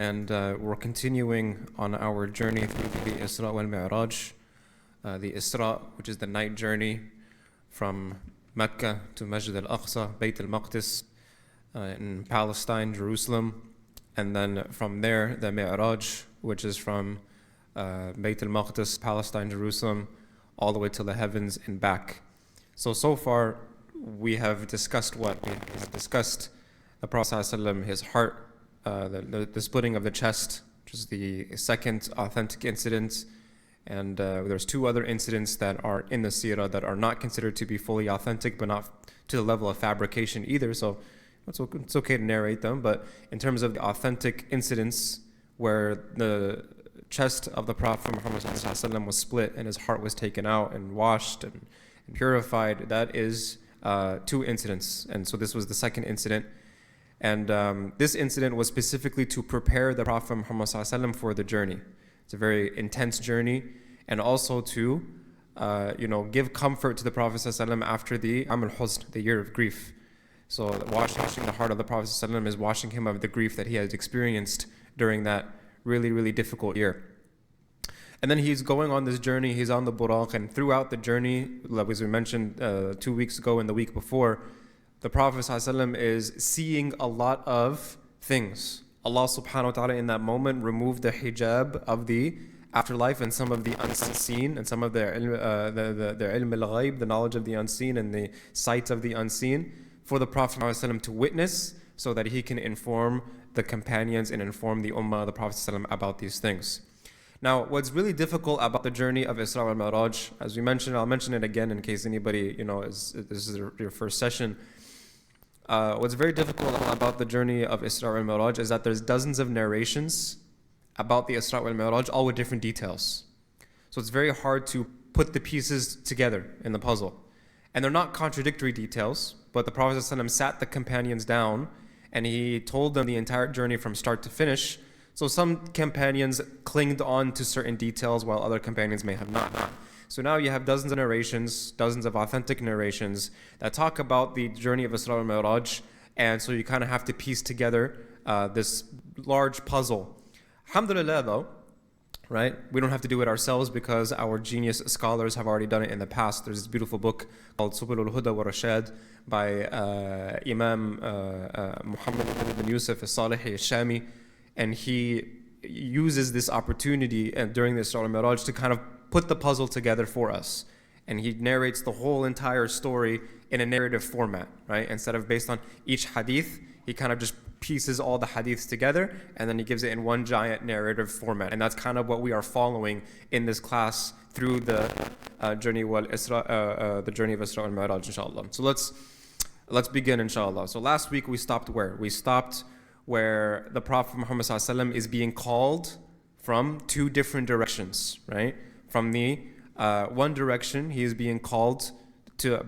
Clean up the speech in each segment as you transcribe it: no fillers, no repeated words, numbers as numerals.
And we're continuing on our journey through the Isra wal Mi'raj. The Isra, which is the night journey from Mecca to Masjid al-Aqsa, Bayt al-Maqdis in Palestine, Jerusalem. And then from there, the Mi'raj, which is from Bayt al-Maqdis, Palestine, Jerusalem, all the way to the heavens and back. So far, we have discussed what? We have discussed the Prophet ﷺ, his heart, the splitting of the chest, which is the second authentic incident. And there's two other incidents that are in the Seerah that are not considered to be fully authentic, but not to the level of fabrication either. So it's okay to narrate them. But in terms of the authentic incidents where the chest of the Prophet Muhammad ﷺ was split and his heart was taken out and washed and purified, that is two incidents. And so this was the second incident. And this incident was specifically to prepare the Prophet Muhammad ﷺ for the journey. It's a very intense journey, and also to give comfort to the Prophet ﷺ after the Am al-Huzn, the year of grief. So washing the heart of the Prophet ﷺ is washing him of the grief that he has experienced during that really, really difficult year. And then he's going on this journey, he's on the Buraq, and throughout the journey, as we mentioned 2 weeks ago and the week before, the Prophet ﷺ is seeing a lot of things. Allah subhanahu wa ta'ala in that moment removed the hijab of the afterlife and some of the unseen and some of their ilm al-ghaib, the knowledge of the unseen and the sight of the unseen, for the Prophet ﷺ to witness so that he can inform the companions and inform the ummah of the Prophet ﷺ about these things. Now, what's really difficult about the journey of Isra wal Mi'raj, as we mentioned, I'll mention it again in case anybody, this is your first session. What's very difficult about the journey of Isra wal Mi'raj is that there's dozens of narrations about the Isra wal Mi'raj, all with different details. So it's very hard to put the pieces together in the puzzle. And they're not contradictory details, but the Prophet ﷺ sat the companions down and he told them the entire journey from start to finish. So some companions clinged on to certain details while other companions may have not. So now you have dozens of narrations, dozens of authentic narrations that talk about the journey of Isra wal Mi'raj, and so you kind of have to piece together this large puzzle. Alhamdulillah though, right? We don't have to do it ourselves because our genius scholars have already done it in the past. There's this beautiful book called Subul al-Huda wa Rashad by Imam Muhammed ibn Yusuf al-Salih al-Shami, and he uses this opportunity during the Isra wal Mi'raj to kind of put the puzzle together for us. And he narrates the whole entire story in a narrative format, right? Instead of based on each hadith, he kind of just pieces all the hadiths together and then he gives it in one giant narrative format. And that's kind of what we are following in this class through the journey of Isra wal Mi'raj, inshallah. So let's begin, inshallah. So last week we stopped where? We stopped where the Prophet Muhammad ﷺ is being called from two different directions, right? From the one direction, he is being called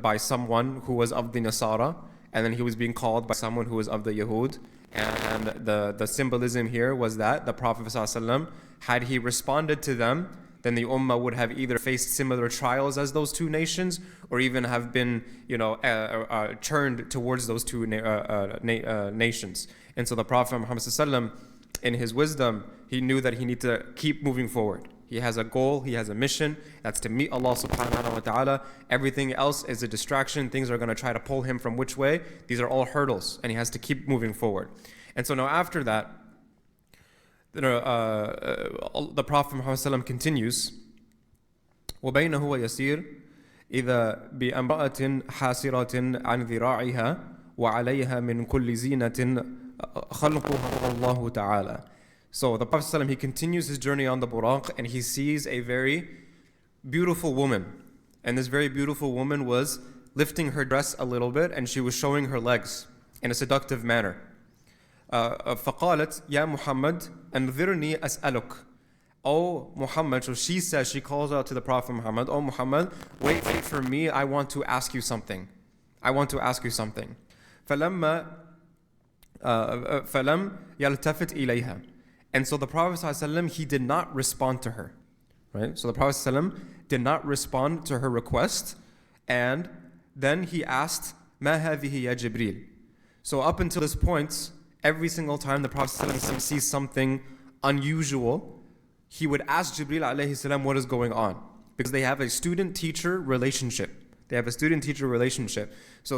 by someone who was of the Nasara, and then he was being called by someone who was of the Yahud. And the symbolism here was that the Prophet ﷺ, had he responded to them, then the Ummah would have either faced similar trials as those two nations, or even have been, churned towards those two nations. And so the Prophet Muhammad ﷺ, in his wisdom, he knew that he needed to keep moving forward. He has a goal, he has a mission, that's to meet Allah subhanahu wa ta'ala. Everything else is a distraction. Things are going to try to pull him from which way. These are all hurdles, and he has to keep moving forward. And so now after that, the Prophet Muhammad continues, وَبَيْنَهُ وَيَسِيرٌ إِذَا بِأَمْرَأَةٍ حَاسِرَةٍ عَنْ ذِرَاعِهَا وَعَلَيْهَا مِنْ كُلِّ زِينَةٍ خَلْقُهَا اللَّهُ تَعَالَى. So the Prophet ﷺ, he continues his journey on the Buraq, and he sees a very beautiful woman. And this very beautiful woman was lifting her dress a little bit, and she was showing her legs in a seductive manner. فَقَالَتْ يَا مُحَمَّدْ أَنْذِرْنِي أَسْأَلُكَ. Oh Muhammad, so she says, she calls out to the Prophet Muhammad, oh Muhammad, wait for me, I want to ask you something. فَلَمْ يَلْتَفِتْ إِلَيْهَا. And so the Prophet ﷺ, he did not respond to her, right? So the Prophet ﷺ did not respond to her request, and then he asked, مَا هَذِهِ يَا جِبْرِيلٌ. So up until this point, every single time the Prophet ﷺ sees something unusual, he would ask Jibreel alayhi salam what is going on. Because they have a student-teacher relationship. So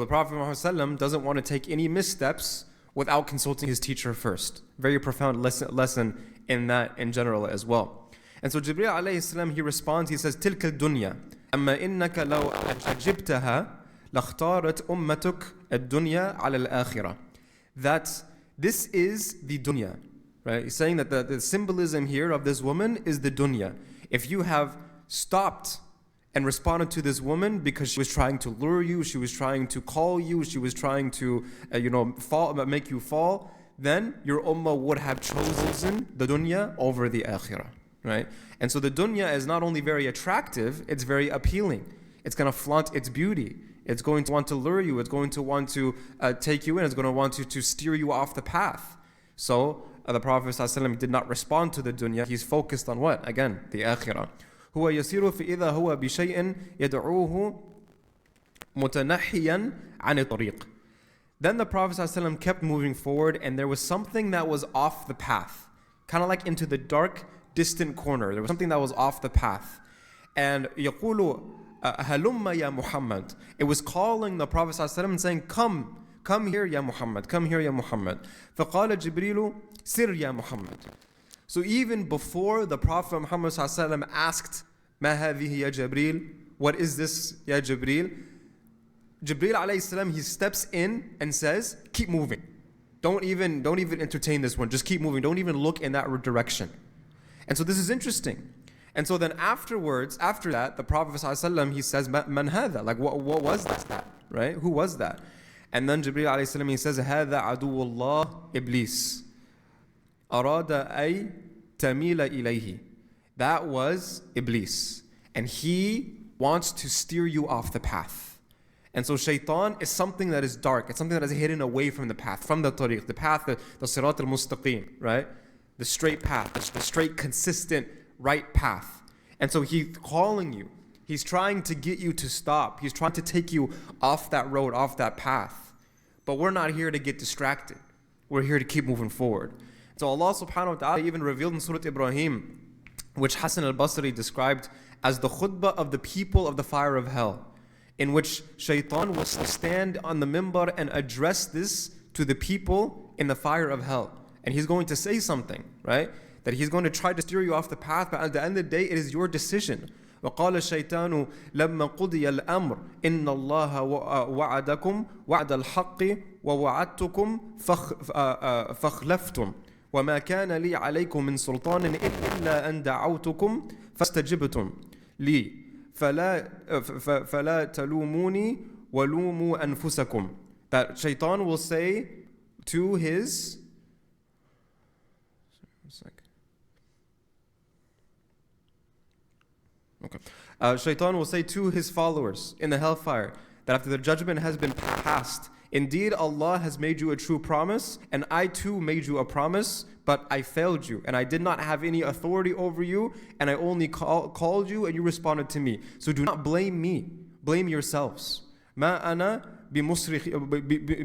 the Prophet Muhammad ﷺ doesn't want to take any missteps without consulting his teacher first. Very profound lesson in that in general as well. And so Jibreel alayhi salam, he responds, he says, تِلْكَ الدُّنْيَا أَمَّا إِنَّكَ لَوْ أَجِبْتَهَا لَاخْتَارَتْ أُمَّتُكَ الدُّنْيَا عَلَى الْآخِرَةِ. That this is the dunya. Right? He's saying that the symbolism here of this woman is the dunya. If you have stopped and responded to this woman because she was trying to lure you, she was trying to call you, she was trying to make you fall, then your ummah would have chosen the dunya over the akhirah. Right? And so the dunya is not only very attractive, it's very appealing. It's going to flaunt its beauty. It's going to want to lure you. It's going to want to take you in. It's going to want to steer you off the path. So the Prophet ﷺ did not respond to the dunya. He's focused on what? Again, the akhirah. هو يسير فإذا هو بشيء يدعوه متنحيا عن الطريق. Then the Prophet ﷺ kept moving forward, and there was something that was off the path, kind of like into the dark, distant corner. There was something that was off the path. And يقول هلم يا Muhammad. It was calling the Prophet ﷺ saying, come here ya Muhammad, come here ya Muhammad. فقال جبريل سر يا Muhammad. So even before the Prophet Muhammad ﷺ asked, ما هذه يا جبريل? What is this ya Jibreel? Jibreel alayhi salam, he steps in and says, keep moving. Don't even entertain this one. Just keep moving. Don't even look in that direction. And so this is interesting. And so then after that, the Prophet ﷺ, he says, Man hadha? Like, what was that? Right? Who was that? And then Jibreel alayhi salam, he says, هذا عدو الله إبليس أراد أي تميل إليه. That was Iblis. And he wants to steer you off the path. And so shaitan is something that is dark. It's something that is hidden away from the path, from the tariq, the path, the sirat al-mustaqim, right? The straight path, the straight, consistent, right path. And so he's calling you. He's trying to get you to stop. He's trying to take you off that road, off that path. But we're not here to get distracted. We're here to keep moving forward. So Allah subhanahu wa ta'ala even revealed in Surah Ibrahim, which Hassan al-Basri described as the khutbah of the people of the fire of hell, in which shaitan was to stand on the minbar and address this to the people in the fire of hell. And he's going to say something, right? That he's going to try to steer you off the path, but at the end of the day, it is your decision. وقال الشيطان لما قضي الأمر إن الله وعدكم وعد الحق ووعدتكم فخلفتم وما كان لي عليكم من سلطان إلا أن دعوتكم فاستجبتم لي فلا تلوموني ولوموا أنفسكم. That shaitan will say to his shaitan will say to his followers in the hellfire that after the judgment has been passed, indeed Allah has made you a true promise, and I too made you a promise, but I failed you, and I did not have any authority over you, and I only called you, and you responded to me. So do not blame me, blame yourselves. ما أنا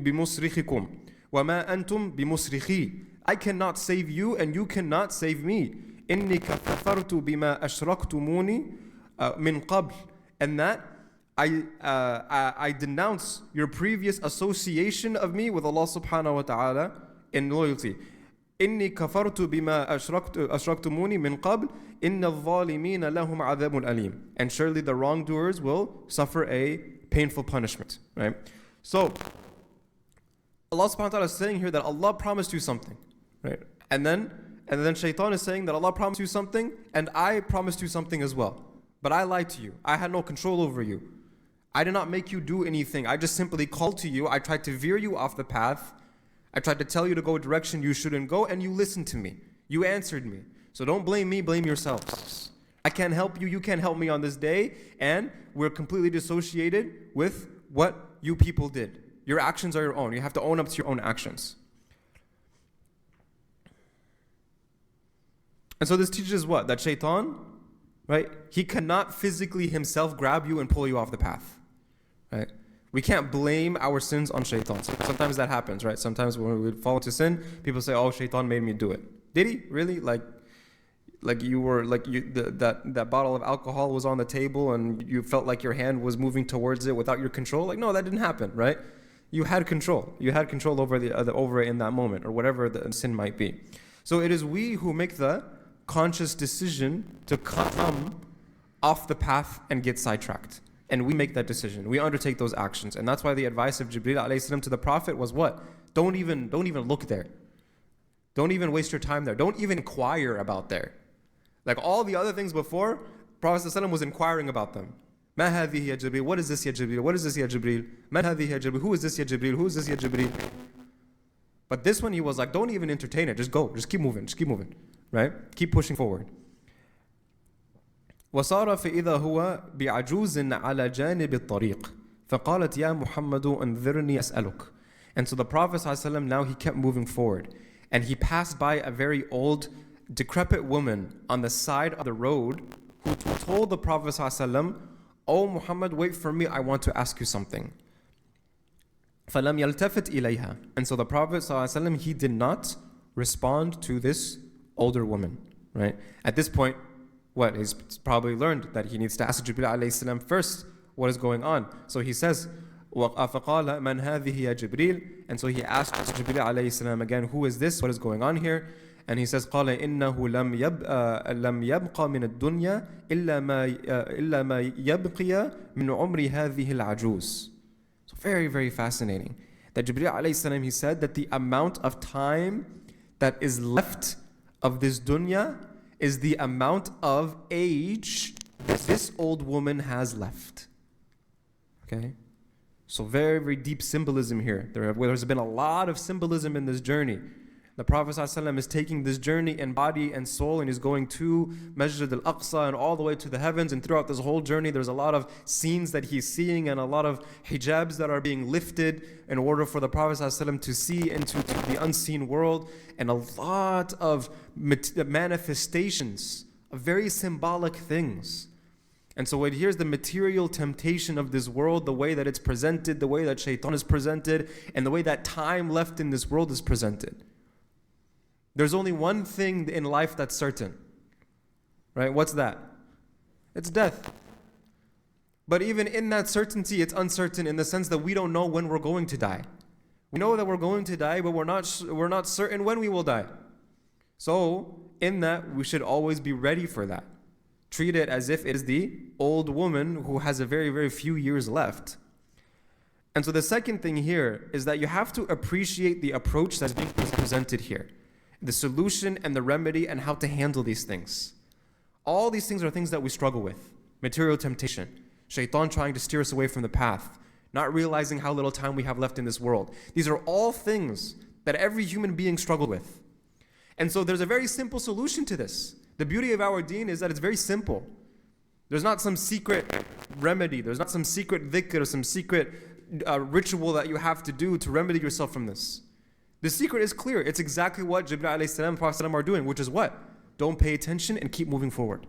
بمصرخكم وما أنتم بمصرخي. I cannot save you, and you cannot save me. إني كفرت بما أشركتموني min qabl, and that I denounce your previous association of me with Allah subhanahu wa ta'ala in loyalty. إني كفرت بما أشركتموني من قبل إن الظالمين لهم عذاب أليم. And surely the wrongdoers will suffer a painful punishment. Right? So Allah subhanahu wa ta'ala is saying here that Allah promised you something, right? And then shaitan is saying that Allah promised you something, and I promised you something as well. But I lied to you. I had no control over you. I did not make you do anything. I just simply called to you. I tried to veer you off the path. I tried to tell you to go a direction you shouldn't go, and you listened to me. You answered me. So don't blame me, blame yourselves. I can't help you, you can't help me on this day, and we're completely dissociated with what you people did. Your actions are your own. You have to own up to your own actions. And so this teaches what? That shaitan, right? He cannot physically himself grab you and pull you off the path, right? We can't blame our sins on shaitan. Sometimes that happens, right? Sometimes when we fall into sin, people say, oh, shaitan made me do it. Did he? Really? That bottle of alcohol was on the table and you felt like your hand was moving towards it without your control? Like, no, that didn't happen, right? You had control. You had control over over it in that moment, or whatever the sin might be. So it is we who make the conscious decision to come off the path and get sidetracked. And we make that decision. We undertake those actions. And that's why the advice of Jibreel alayhi salam to the Prophet was what? Don't even look there. Don't even waste your time there. Don't even inquire about there. Like all the other things before, Prophet ﷺ was inquiring about them. Ma hadhihi ya Jibreel? What is this ya Jibreel? What is this ya Jibreel? Man hadhihi ya Jibreel? Who is this ya Jibreel? Who is this ya Jibreel? But this one he was like, don't even entertain it. Just go. Just keep moving. Just keep moving. Right? Keep pushing forward. وصار فإذا هو بعجوز على جانب الطريق فقالت يا محمد انظرني أسألك. And so the Prophet ﷺ, now he kept moving forward. And he passed by a very old, decrepit woman on the side of the road who told the Prophet ﷺ, oh Muhammad, wait for me, I want to ask you something. فَلَمْ يَلْتَفِتْ إِلَيْهَا. And so the Prophet ﷺ, he did not respond to this older woman. Right? At this point, what? He's probably learned that he needs to ask Jibreel alayhi salam first what is going on. So he says, فَقَالَ مَنْ هَذِهِ يَا جِبْرِيلٌ. And so he asked Jibreel alayhi salam again, who is this? What is going on here? And he says, قَالَ إِنَّهُ لَمْ يَبْقَ مِنَ الدُّنْيَا إِلَّا مَا يَبْقِيَ مِنْ عُمْرِ هَذِهِ الْعَجُوزِ. So very, very fascinating. That Jibreel alayhi salam, he said that the amount of time that is left of this dunya is the amount of age that this old woman has left. Okay? So very, very deep symbolism here. There's been a lot of symbolism in this journey. The Prophet ﷺ is taking this journey in body and soul, and he's going to Masjid al-Aqsa and all the way to the heavens. And throughout this whole journey, there's a lot of scenes that he's seeing and a lot of hijabs that are being lifted in order for the Prophet ﷺ to see into the unseen world, and a lot of manifestations of very symbolic things. And so here's the material temptation of this world, the way that it's presented, the way that shaitan is presented, and the way that time left in this world is presented. There's only one thing in life that's certain, right? What's that? It's death. But even in that certainty, it's uncertain in the sense that we don't know when we're going to die. We know that we're going to die, but we're not certain when we will die. So in that, we should always be ready for that. Treat it as if it is the old woman who has a very, very few years left. And so the second thing here is that you have to appreciate the approach that's being presented here. The solution and the remedy and how to handle these things. All these things are things that we struggle with. Material temptation, shaitan trying to steer us away from the path, not realizing how little time we have left in this world. These are all things that every human being struggles with. And so there's a very simple solution to this. The beauty of our deen is that it's very simple. There's not some secret remedy. There's not some secret dhikr or some secret ritual that you have to do to remedy yourself from this. The secret is clear. It's exactly what Jibreel alayhi salam and Prophet are doing, which is what? Don't pay attention and keep moving forward.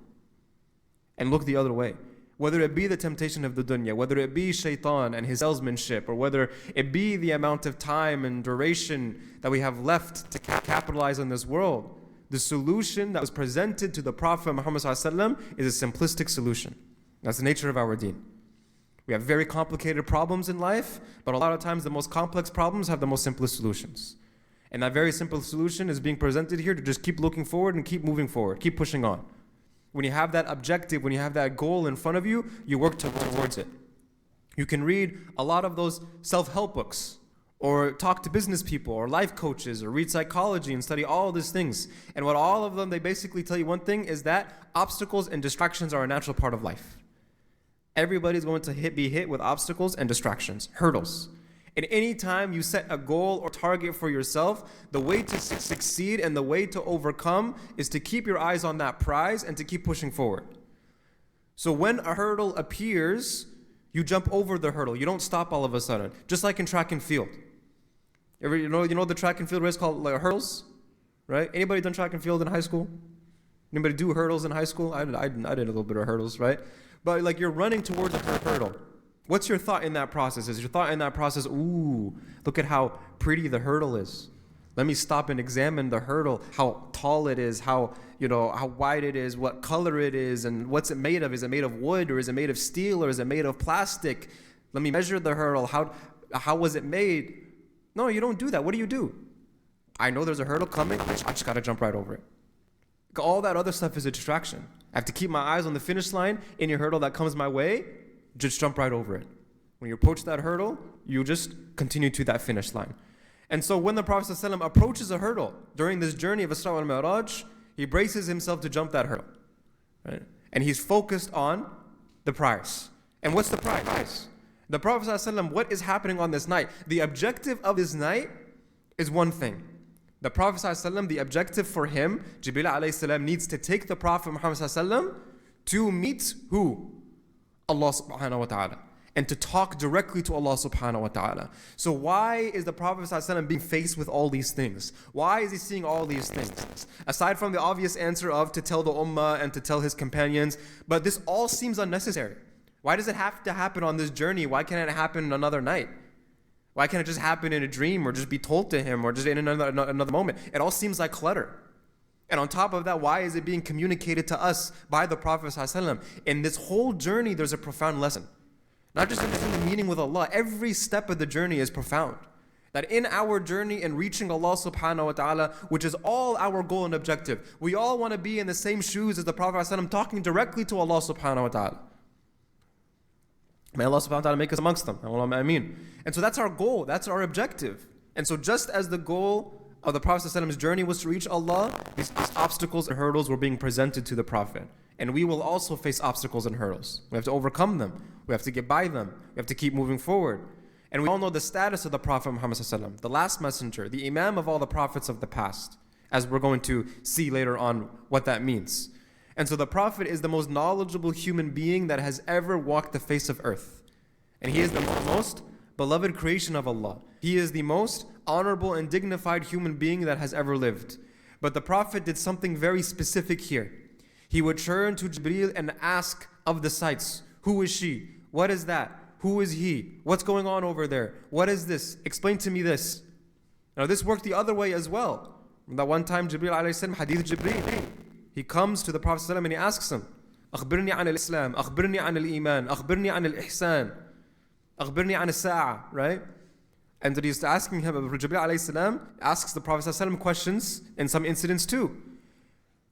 And look the other way. Whether it be the temptation of the dunya, whether it be shaitan and his salesmanship, or whether it be the amount of time and duration that we have left to capitalize on this world, the solution that was presented to the Prophet Muhammad ﷺ is a simplistic solution. That's the nature of our deen. We have very complicated problems in life, but a lot of times the most complex problems have the most simplest solutions. And that very simple solution is being presented here to just keep looking forward and keep moving forward, keep pushing on. When you have that objective, when you have that goal in front of you, you work towards it. You can read a lot of those self-help books, or talk to business people, or life coaches, or read psychology and study all of these things. And what all of them, they basically tell you one thing, is that obstacles and distractions are a natural part of life. Everybody's going to be hit with obstacles and distractions, hurdles. And any time you set a goal or target for yourself, the way to succeed and the way to overcome is to keep your eyes on that prize and to keep pushing forward. So when a hurdle appears, you jump over the hurdle. You don't stop all of a sudden. Just like in track and field. You know the track and field race called like hurdles? Right? Anybody done track and field in high school? Anybody do hurdles in high school? I did a little bit of hurdles, right? But like you're running towards a hurdle. What's your thought in that process? Is your thought in that process, ooh, look at how pretty the hurdle is. Let me stop and examine the hurdle, how tall it is, how wide it is, what color it is, and what's it made of? Is it made of wood, or is it made of steel, or is it made of plastic? Let me measure the hurdle. How was it made? No, you don't do that. What do? I know there's a hurdle coming. I just got to jump right over it. All that other stuff is a distraction. I have to keep my eyes on the finish line. Any hurdle that comes my way, just jump right over it. When you approach that hurdle, you just continue to that finish line. And so when the Prophet ﷺ approaches a hurdle during this journey of Isra wal Mi'raj, he braces himself to jump that hurdle. Right? And he's focused on the prize. And what's the prize? The Prophet ﷺ, what is happening on this night? The objective of this night is one thing. The Prophet ﷺ, the objective for him, Jibreel alayhi salam, needs to take the Prophet Muhammad ﷺ to meet who? Allah subhanahu wa ta'ala. And to talk directly to Allah subhanahu wa ta'ala. So why is the Prophet ﷺ being faced with all these things? Why is he seeing all these things? Aside from the obvious answer of to tell the ummah and to tell his companions, but this all seems unnecessary. Why does it have to happen on this journey? Why can't it happen another night? Why can't it just happen in a dream, or just be told to him, or just in another moment? It all seems like clutter. And on top of that, why is it being communicated to us by the Prophet ﷺ? In this whole journey, there's a profound lesson. Not just understanding the meaning with Allah. Every step of the journey is profound. That in our journey in reaching Allah subhanahu wa ta'ala, which is all our goal and objective, we all want to be in the same shoes as the Prophet ﷺ, talking directly to Allah subhanahu wa ta'ala. May Allah subhanahu wa ta'ala make us amongst them. Ameen. And so that's our goal. That's our objective. And so just as the goal of the Prophet ﷺ's journey was to reach Allah, these obstacles and hurdles were being presented to the Prophet. And we will also face obstacles and hurdles. We have to overcome them. We have to get by them. We have to keep moving forward. And we all know the status of the Prophet Muhammad ﷺ, the last messenger, the imam of all the prophets of the past, as we're going to see later on what that means. And so the Prophet is the most knowledgeable human being that has ever walked the face of earth. And he is the most beloved creation of Allah. He is the most honorable and dignified human being that has ever lived. But the Prophet did something very specific here. He would turn to Jibreel and ask of the sights, who is she? What is that? Who is he? What's going on over there? What is this? Explain to me this. Now this worked the other way as well. That one time Jibreel alayhi salam, Hadith Jibreel, he comes to the Prophet ﷺ and he asks him, أخبرني عن الإسلام, أخبرني عن الإيمان, أخبرني عن الإحسان, أخبرني عن الساعة, right? And that he's asking him, Jibreel alayhi salam asks the Prophet ﷺ questions in some incidents too.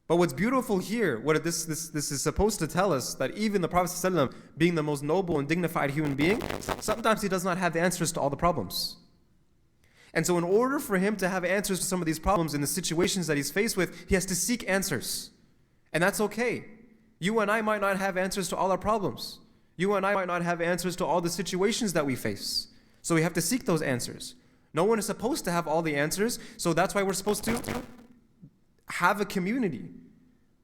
But what's beautiful here, what this is supposed to tell us, that even the Prophet ﷺ, being the most noble and dignified human being, sometimes he does not have the answers to all the problems. And so in order for him to have answers to some of these problems in the situations that he's faced with, he has to seek answers. And that's okay. You and I might not have answers to all our problems. You and I might not have answers to all the situations that we face. So we have to seek those answers. No one is supposed to have all the answers, so that's why we're supposed to have a community.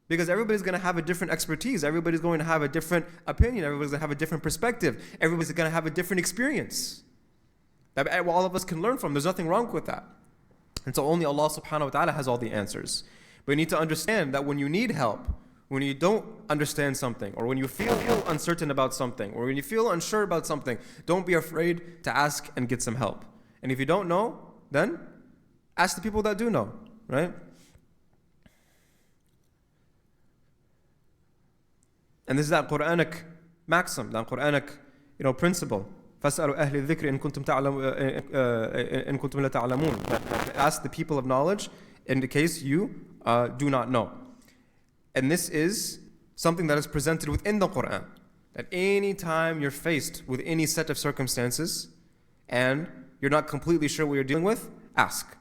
Because everybody's going to have a different expertise. Everybody's going to have a different opinion. Everybody's going to have a different perspective. Everybody's going to have a different experience that all of us can learn from. There's nothing wrong with that. And so only Allah subhanahu wa ta'ala has all the answers. But you need to understand that when you need help, when you don't understand something, or when you feel uncertain about something, or when you feel unsure about something, don't be afraid to ask and get some help. And if you don't know, then ask the people that do know, right? And this is that Quranic maxim, that Quranic, principle. فَاسْأَلُوا أَهْلِ الذِّكْرِ إِن كُنتُمْ لَا تَعْلَمُونَ. Ask the people of knowledge in the case you do not know. And this is something that is presented within the Quran. That any time you're faced with any set of circumstances and you're not completely sure what you're dealing with, ask.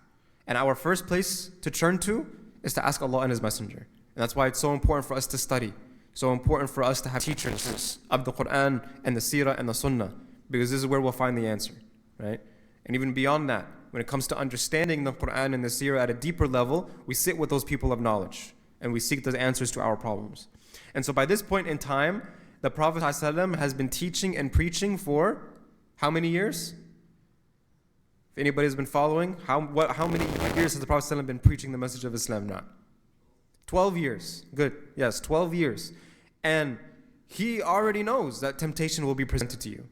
And our first place to turn to is to ask Allah and His Messenger. And that's why it's so important for us to study. So important for us to have teachers of the Quran and the Seerah and the Sunnah, because this is where we'll find the answer, right? And even beyond that, when it comes to understanding the Quran and the Seerah at a deeper level, we sit with those people of knowledge and we seek the answers to our problems. And so by this point in time, the Prophet ﷺ has been teaching and preaching for how many years? If anybody's been following, how many years has the Prophet ﷺ been preaching the message of Islam now? 12 years. Good. Yes, 12 years. And he already knows that temptation will be presented to you.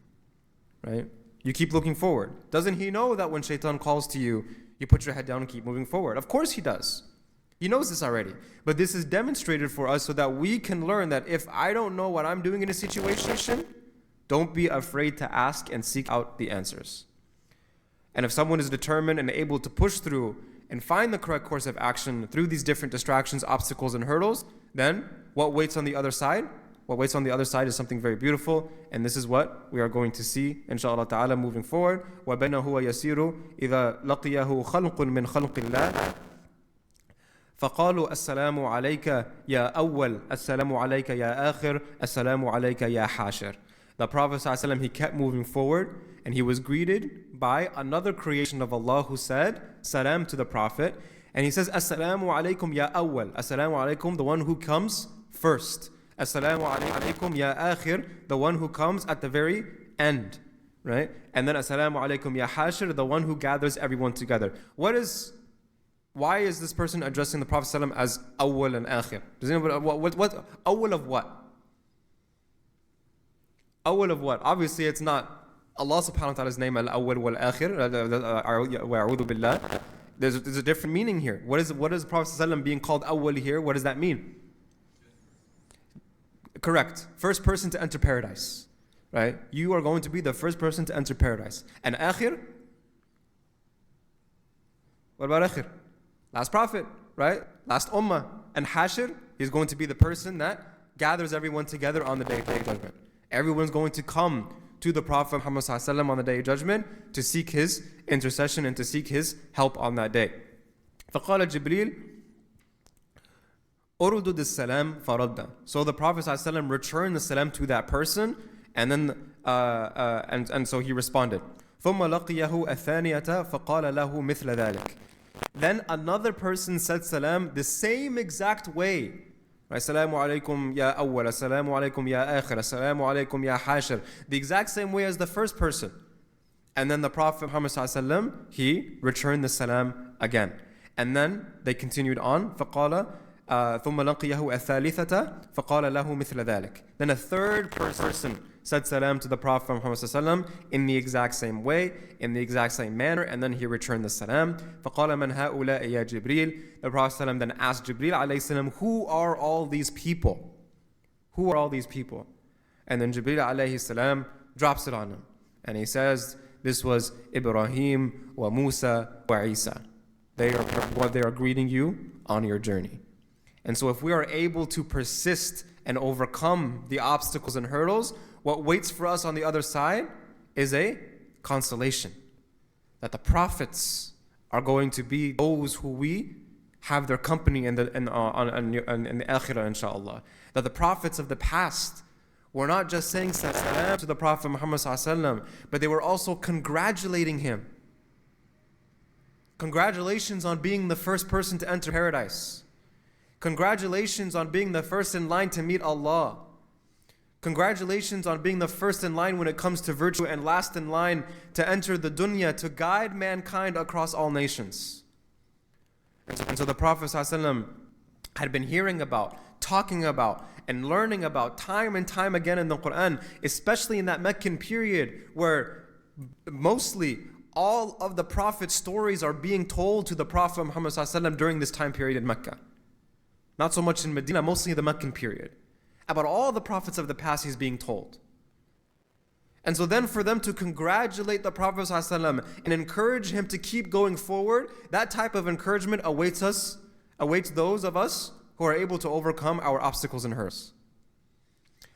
right? You keep looking forward. Doesn't he know that when shaitan calls to you, you put your head down and keep moving forward? Of course he does. He knows this already. But this is demonstrated for us so that we can learn that if I don't know what I'm doing in a situation, don't be afraid to ask and seek out the answers. And if someone is determined and able to push through and find the correct course of action through these different distractions, obstacles, and hurdles, then what waits on the other side? What waits on the other side is something very beautiful, and this is what we are going to see, inshallah ta'ala, moving forward. وَبَيْنَهُ وَيَسِيرُ إِذَا لَقِيَهُ خَلْقٌ مِّن خَلْقِ اللَّهِ فقالوا السلام عليك يا أول السلام عليك يا آخر السلام عليك يا حاشر. The Prophet ﷺ, he kept moving forward, and he was greeted by another creation of Allah who said salam to the Prophet, and he says assalamu alaikum ya awwal, assalamu alaikum, the one who comes first, assalamu alaikum ya akhir, the one who comes at the very end, right? And then assalamu alaikum ya hashir, the one who gathers everyone together. Why is this person addressing the Prophet ﷺ as awwal and akhir? Does anybody, what awwal of what? Awwal of what? Obviously it's not Allah subhanahu wa ta'ala's name al-awwal wal-akhir, wa'a'udhu billah. There's a different meaning here. What is the Prophet ﷺ being called awwal here? What does that mean? Correct. First person to enter paradise. Right? You are going to be the first person to enter paradise. And akhir? What about akhir? Last prophet, right? Last ummah. And hashir, he's going to be the person that gathers everyone together on the day of judgment. Everyone's going to come to the Prophet Muhammad ﷺ on the day of judgment to seek his intercession and to seek his help on that day. فقال جبريل أردد السلام فرد. So the Prophet ﷺ returned the salam to that person, and then and so he responded. ثم لقيه الثانية فقال له مثل ذلك. Then another person said salam the same exact way. Assalamu alaikum ya awwal, assalamu alaikum ya akhir, assalamu alaikum ya hashir. The exact same way as the first person. And then the Prophet Muhammad ﷺ, he returned the salam again. And then they continued on. فقال ثم لقيه الثالثة فقال له مثل ذلك. Then a third person said salam to the Prophet Muhammad ﷺ in the exact same way, in the exact same manner, and then he returned the salam. فقال من هؤلاء يا جبريل. The Prophet ﷺ then asked Jibreel alayhi salam, who are all these people? Who are all these people? And then Jibreel alayhi salam drops it on him, and he says, this was Ibrahim wa Musa wa Isa. They are greeting you on your journey. And so if we are able to persist and overcome the obstacles and hurdles, what waits for us on the other side is a consolation. That the prophets are going to be those who we have their company in the akhirah, inshallah. That the prophets of the past were not just saying salam to the Prophet Muhammad ﷺ, but they were also congratulating him. Congratulations on being the first person to enter paradise. Congratulations on being the first in line to meet Allah. Congratulations on being the first in line when it comes to virtue and last in line to enter the dunya, to guide mankind across all nations. And so the Prophet ﷺ had been hearing about, talking about, and learning about time and time again in the Quran, especially in that Meccan period where mostly all of the Prophet's stories are being told to the Prophet Muhammad ﷺ during this time period in Mecca. Not so much in Medina, mostly the Meccan period. About all the prophets of the past he's being told. And so then for them to congratulate the Prophet ﷺ and encourage him to keep going forward, that type of encouragement awaits those of us who are able to overcome our obstacles and hurdles.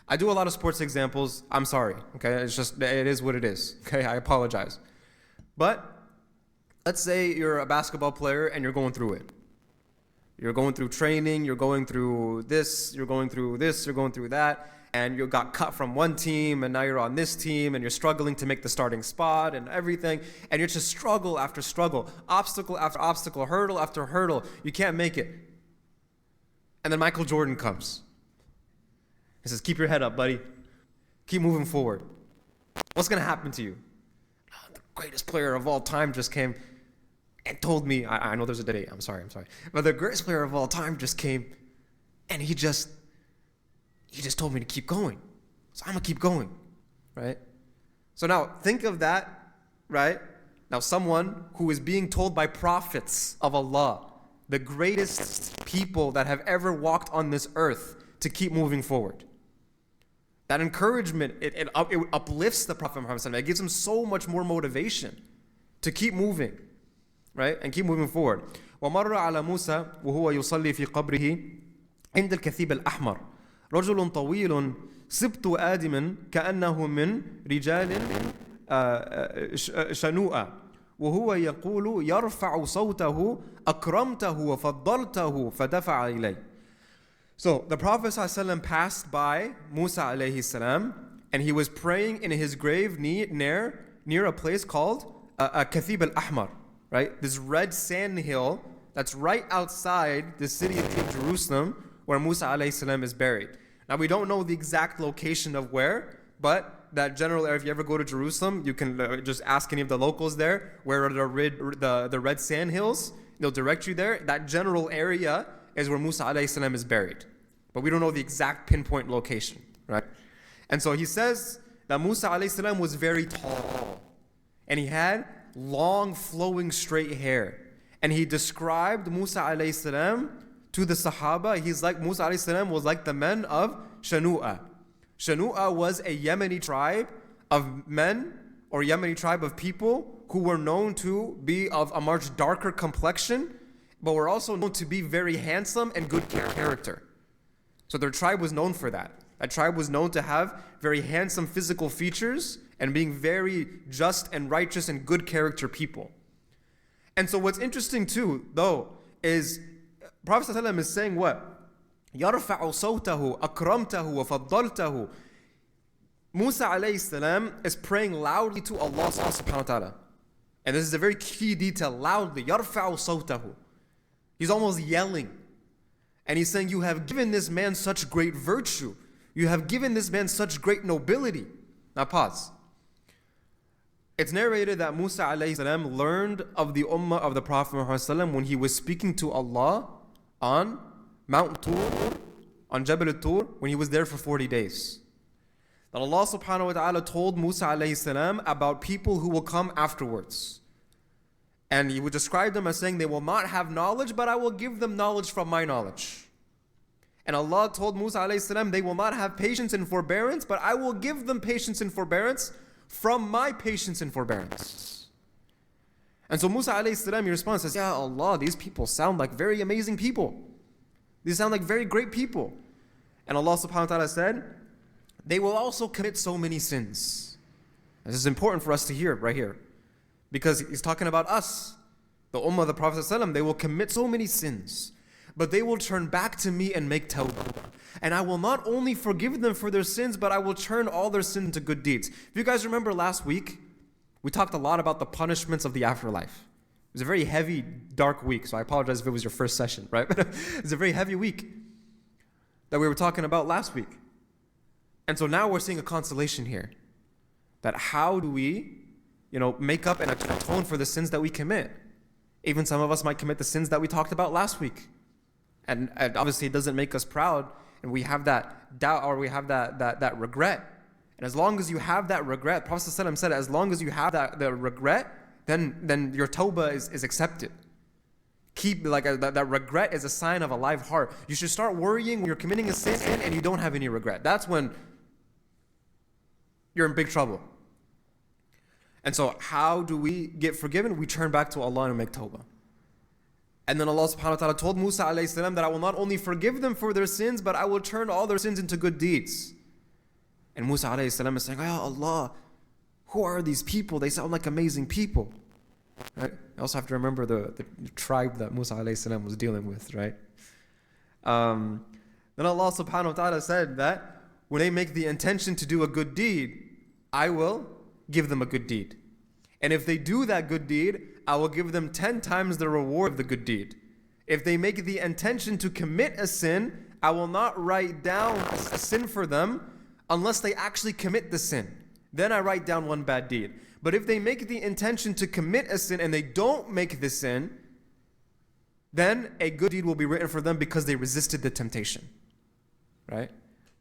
I do a lot of sports examples. I'm sorry, okay? It is what it is, okay? I apologize. But let's say you're a basketball player and you're going through it. You're going through training, you're going through this, you're going through this, you're going through that, and you got cut from one team, and now you're on this team, and you're struggling to make the starting spot and everything, and you're just struggle after struggle, obstacle after obstacle, hurdle after hurdle. You can't make it. And then Michael Jordan comes. He says, keep your head up, buddy. Keep moving forward. What's going to happen to you? Oh, the greatest player of all time just came and told me, I know there's a debate, I'm sorry. But the greatest player of all time just came and he just told me to keep going. So I'm going to keep going, right? So now think of that, right? Now someone who is being told by prophets of Allah, the greatest people that have ever walked on this earth, to keep moving forward. That encouragement, it uplifts the Prophet Muhammad. It gives him so much more motivation to keep moving, right? And keep moving forward. ومر على موسى وهو يصلي في قبره عند الكثيب الأحمر رجل طويل سبط آدم كأنه من رجال شنوءة وهو يقول يرفع صوته أكرمته وفضلته فدفع إليه. So the Prophet ﷺ passed by Musa alayhi salam, and he was praying in his grave near a place called Kathib al-Ahmar, right? This red sand hill that's right outside the city of Jerusalem where Musa alayhi salam is buried. Now we don't know the exact location of where, but that general area, if you ever go to Jerusalem, you can just ask any of the locals there, where are the red sand hills, they'll direct you there. That general area is where Musa alayhi salam is buried. But we don't know the exact pinpoint location, right? And so he says that Musa alayhi salam was very tall. And he had long flowing straight hair. And he described Musa alayhi salam to the Sahaba. He's like, Musa alayhi salam was like the men of Shanu'a. Shanu'a was a Yemeni tribe of men, or Yemeni tribe of people who were known to be of a much darker complexion, but were also known to be very handsome and good character. So their tribe was known for that. That tribe was known to have very handsome physical features and being very just and righteous and good character people. And so what's interesting too, though, is Prophet ﷺ is saying what? يَرْفَعُ صَوْتَهُ أَكْرَمْتَهُ وَفَضَّلْتَهُ. Musa alayhi salam is praying loudly to Allah subhanahu wa ta'ala. And this is a very key detail, loudly. يَرْفَعُ صَوْتَهُ. He's almost yelling. And he's saying, you have given this man such great virtue. You have given this man such great nobility. Now pause. It's narrated that Musa alayhi salam learned of the ummah of the Prophet Muhammad when he was speaking to Allah on Mount Tur, on Jabal al-Tur, when he was there for 40 days. That Allah subhanahu wa ta'ala told Musa alayhi salam about people who will come afterwards. And he would describe them as saying, they will not have knowledge, but I will give them knowledge from my knowledge. And Allah told Musa alayhi salam, they will not have patience and forbearance, but I will give them patience and forbearance from my patience and forbearance. And so Musa alayhi salam, he responds, says, Ya Allah, these people sound like very amazing people. These sound like very great people. And Allah subhanahu wa ta'ala said, they will also commit so many sins. This is important for us to hear right here. Because he's talking about us, the ummah of the Prophet ﷺ. They will commit so many sins, but they will turn back to me and make tawbah. And I will not only forgive them for their sins, but I will turn all their sins into good deeds. If you guys remember last week, we talked a lot about the punishments of the afterlife. It was a very heavy, dark week, so I apologize if it was your first session, right? It's a very heavy week that we were talking about last week. And so now we're seeing a consolation here. That how do we make up and atone for the sins that we commit? Even some of us might commit the sins that we talked about last week. And obviously it doesn't make us proud, and we have that doubt, or we have that regret. And as long as you have that regret, Prophet ﷺ said, as long as you have the regret, then your tawbah is accepted. Keep that regret is a sign of a live heart. You should start worrying when you're committing a sin and you don't have any regret. That's when you're in big trouble. And so how do we get forgiven? We turn back to Allah and make tawbah. And then Allah subhanahu wa ta'ala told Musa alayhi salam that I will not only forgive them for their sins, but I will turn all their sins into good deeds. And Musa alayhi salam is saying, oh Allah, who are these people? They sound like amazing people. Right? You also have to remember the tribe that Musa alayhi salam was dealing with, right? Then Allah subhanahu wa ta'ala said that when they make the intention to do a good deed, I will give them a good deed. And if they do that good deed, I will give them 10 times the reward of the good deed. If they make the intention to commit a sin, I will not write down a sin for them unless they actually commit the sin. Then I write down one bad deed. But if they make the intention to commit a sin and they don't make the sin, then a good deed will be written for them because they resisted the temptation. Right?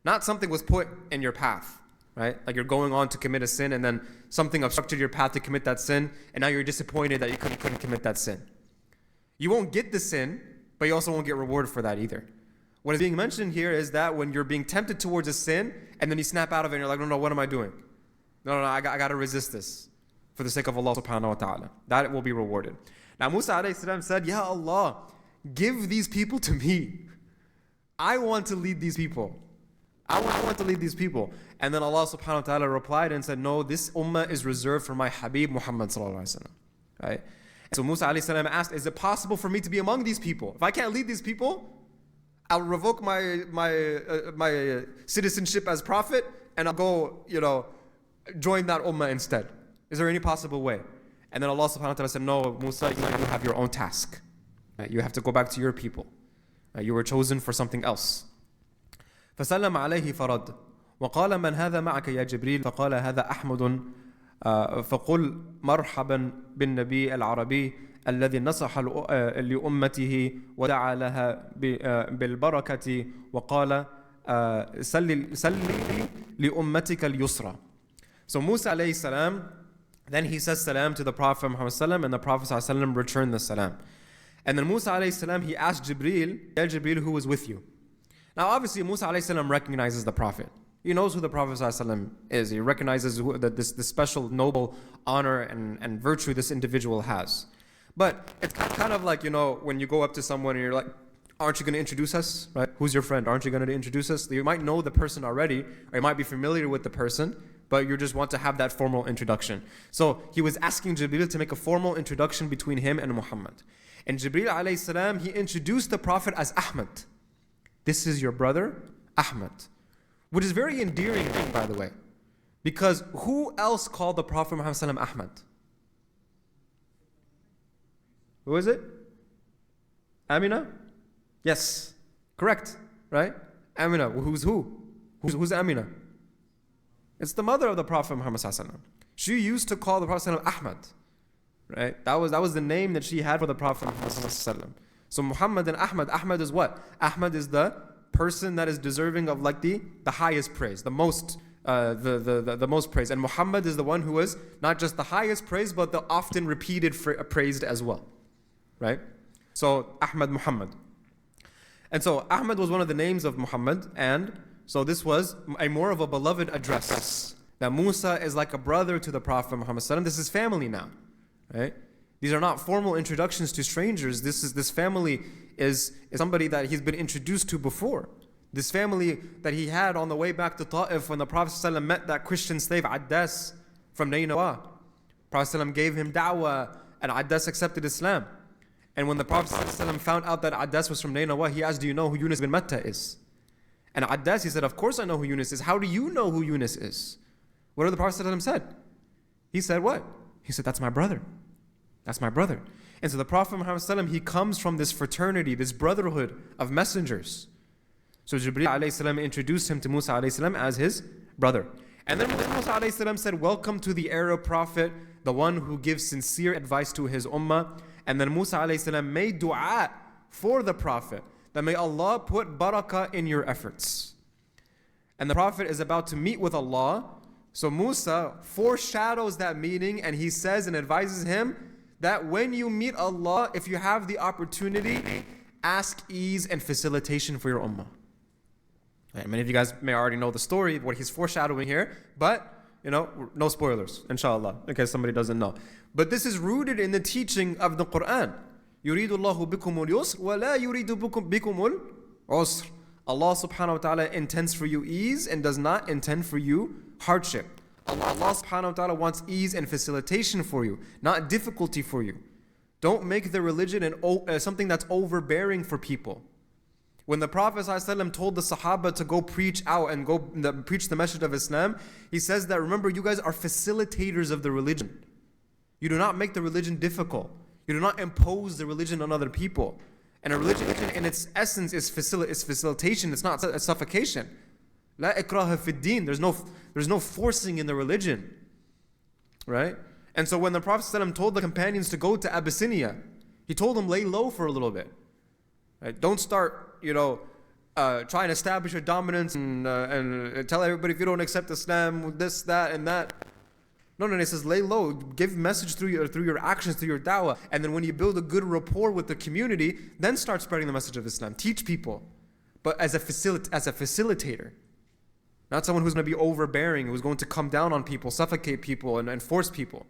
Not something was put in your path. right? Like you're going on to commit a sin and then something obstructed your path to commit that sin, and now you're disappointed that you couldn't commit that sin. You won't get the sin, but you also won't get rewarded for that either. What is being mentioned here is that when you're being tempted towards a sin, and then you snap out of it and you're like, no, what am I doing? No, I got to resist this for the sake of Allah subhanahu wa ta'ala. That will be rewarded. Now Musa alayhi salam said, Ya Allah, give these people to me. I want to lead these people. I want to lead these people. And then Allah subhanahu wa ta'ala replied and said, no, this ummah is reserved for my Habib Muhammad sallallahu alayhi wa sallam. Right? So Musa alayhi salam asked, is it possible for me to be among these people? If I can't lead these people, I'll revoke my citizenship as prophet and I'll go, join that ummah instead. Is there any possible way? And then Allah subhanahu wa ta'ala said, no, Musa, you have your own task. Right? You have to go back to your people. Right? You were chosen for something else. فسلم عليه فرد وقال من هذا معك يا جبريل فقال هذا أحمد فقل مرحبا بالنبي العربي الذي نصح لأمته ودعا لها بالبركة وقال سل لأمتك اليسرى. So Musa alayhi salam, then he says salam to the Prophet Muhammad sallam, and the Prophet sallam returned the salam. And then Musa alayhi salam, he asked Jibreel, Ya Jibreel, who was with you? Now obviously Musa alayhi salam recognizes the Prophet. He knows who the Prophet ﷺ is. He recognizes this special noble honor and virtue this individual has. But it's kind of like, when you go up to someone and you're like, aren't you going to introduce us? Right? Who's your friend? Aren't you going to introduce us? You might know the person already, or you might be familiar with the person, but you just want to have that formal introduction. So he was asking Jibreel to make a formal introduction between him and Muhammad. And Jibreel alayhi salam, he introduced the Prophet as Ahmad. This is your brother, Ahmad. Which is very endearing, by the way. Because who else called the Prophet Muhammad sallam Ahmad? Who is it? Amina? Yes. Correct. Right? Amina. Who's who? Who's Amina? It's the mother of the Prophet Muhammad sallam. She used to call the Prophet sallam Ahmad. Right? That was the name that she had for the Prophet Muhammad sallam. So Muhammad and Ahmad is what? Ahmad is the person that is deserving of like the highest praise, the most praise. And Muhammad is the one who is not just the highest praise, but the often repeated praised as well. Right? So Ahmad, Muhammad. And so Ahmad was one of the names of Muhammad, and so this was a more of a beloved address. That Musa is like a brother to the Prophet Muhammad sallam. This is family now. Right? These are not formal introductions to strangers. This family is somebody that he's been introduced to before. This family that he had on the way back to Ta'if when the Prophet ﷺ met that Christian slave Addas from Nainawa. Prophet ﷺ gave him da'wah and Addas accepted Islam. And when the Prophet ﷺ found out that Addas was from Nainawa, he asked, do you know who Yunus bin Matta is? And Addas, he said, of course I know who Yunus is. How do you know who Yunus is? What did the Prophet ﷺ said? He said what? He said, that's my brother. That's my brother. And so the Prophet Muhammad sallam, he comes from this fraternity, this brotherhood of messengers. So Jibreel alayhi salam introduced him to Musa alayhi salam as his brother. And then Musa alayhi salam said, welcome to the Arab prophet, the one who gives sincere advice to his ummah. And then Musa alayhi salam made dua for the prophet, that may Allah put barakah in your efforts. And the prophet is about to meet with Allah. So Musa foreshadows that meeting, and he says and advises him that when you meet Allah, if you have the opportunity, ask ease and facilitation for your ummah. Right, many of you guys may already know the story, what he's foreshadowing here, but no spoilers, inshallah, in case somebody doesn't know. But this is rooted in the teaching of the Quran. يُرِيدُ اللَّهُ بِكُمُ الْيُسْرَ وَلَا يُرِيدُ بِكُمُ الْعُسْرَ. Allah subhanahu wa ta'ala intends for you ease and does not intend for you hardship. Allah subhanahu wa ta'ala wants ease and facilitation for you, not difficulty for you. Don't make the religion something that's overbearing for people. When the Prophet ﷺ told the Sahaba to go preach out and go preach the message of Islam, he says that, remember, you guys are facilitators of the religion. You do not make the religion difficult. You do not impose the religion on other people. And a religion in its essence is facilitation, it's not a suffocation. La ikraha fi din. There's no forcing in the religion. Right? And so when the Prophet ﷺ told the companions to go to Abyssinia, he told them lay low for a little bit. Right? Don't start, try and establish your dominance and tell everybody if you don't accept Islam, this, that, and that. No, it says lay low, give message through your actions, through your da'wah, and then when you build a good rapport with the community, then start spreading the message of Islam. Teach people, but as a facilitator, not someone who's going to be overbearing, who's going to come down on people, suffocate people, and force people,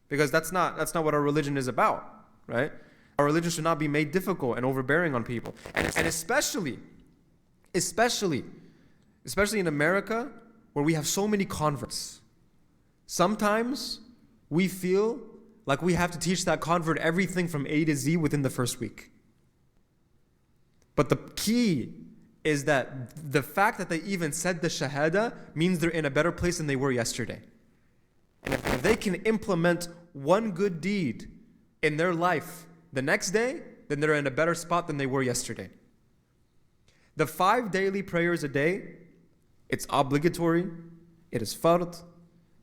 because that's not what our religion is about, right? Our religion should not be made difficult and overbearing on people, and especially in America, where we have so many converts. Sometimes we feel like we have to teach that convert everything from A to Z within the first week. But the key is that the fact that they even said the shahada means they're in a better place than they were yesterday. And if they can implement one good deed in their life the next day, then they're in a better spot than they were yesterday. The 5 daily prayers a day, it's obligatory, it is fard.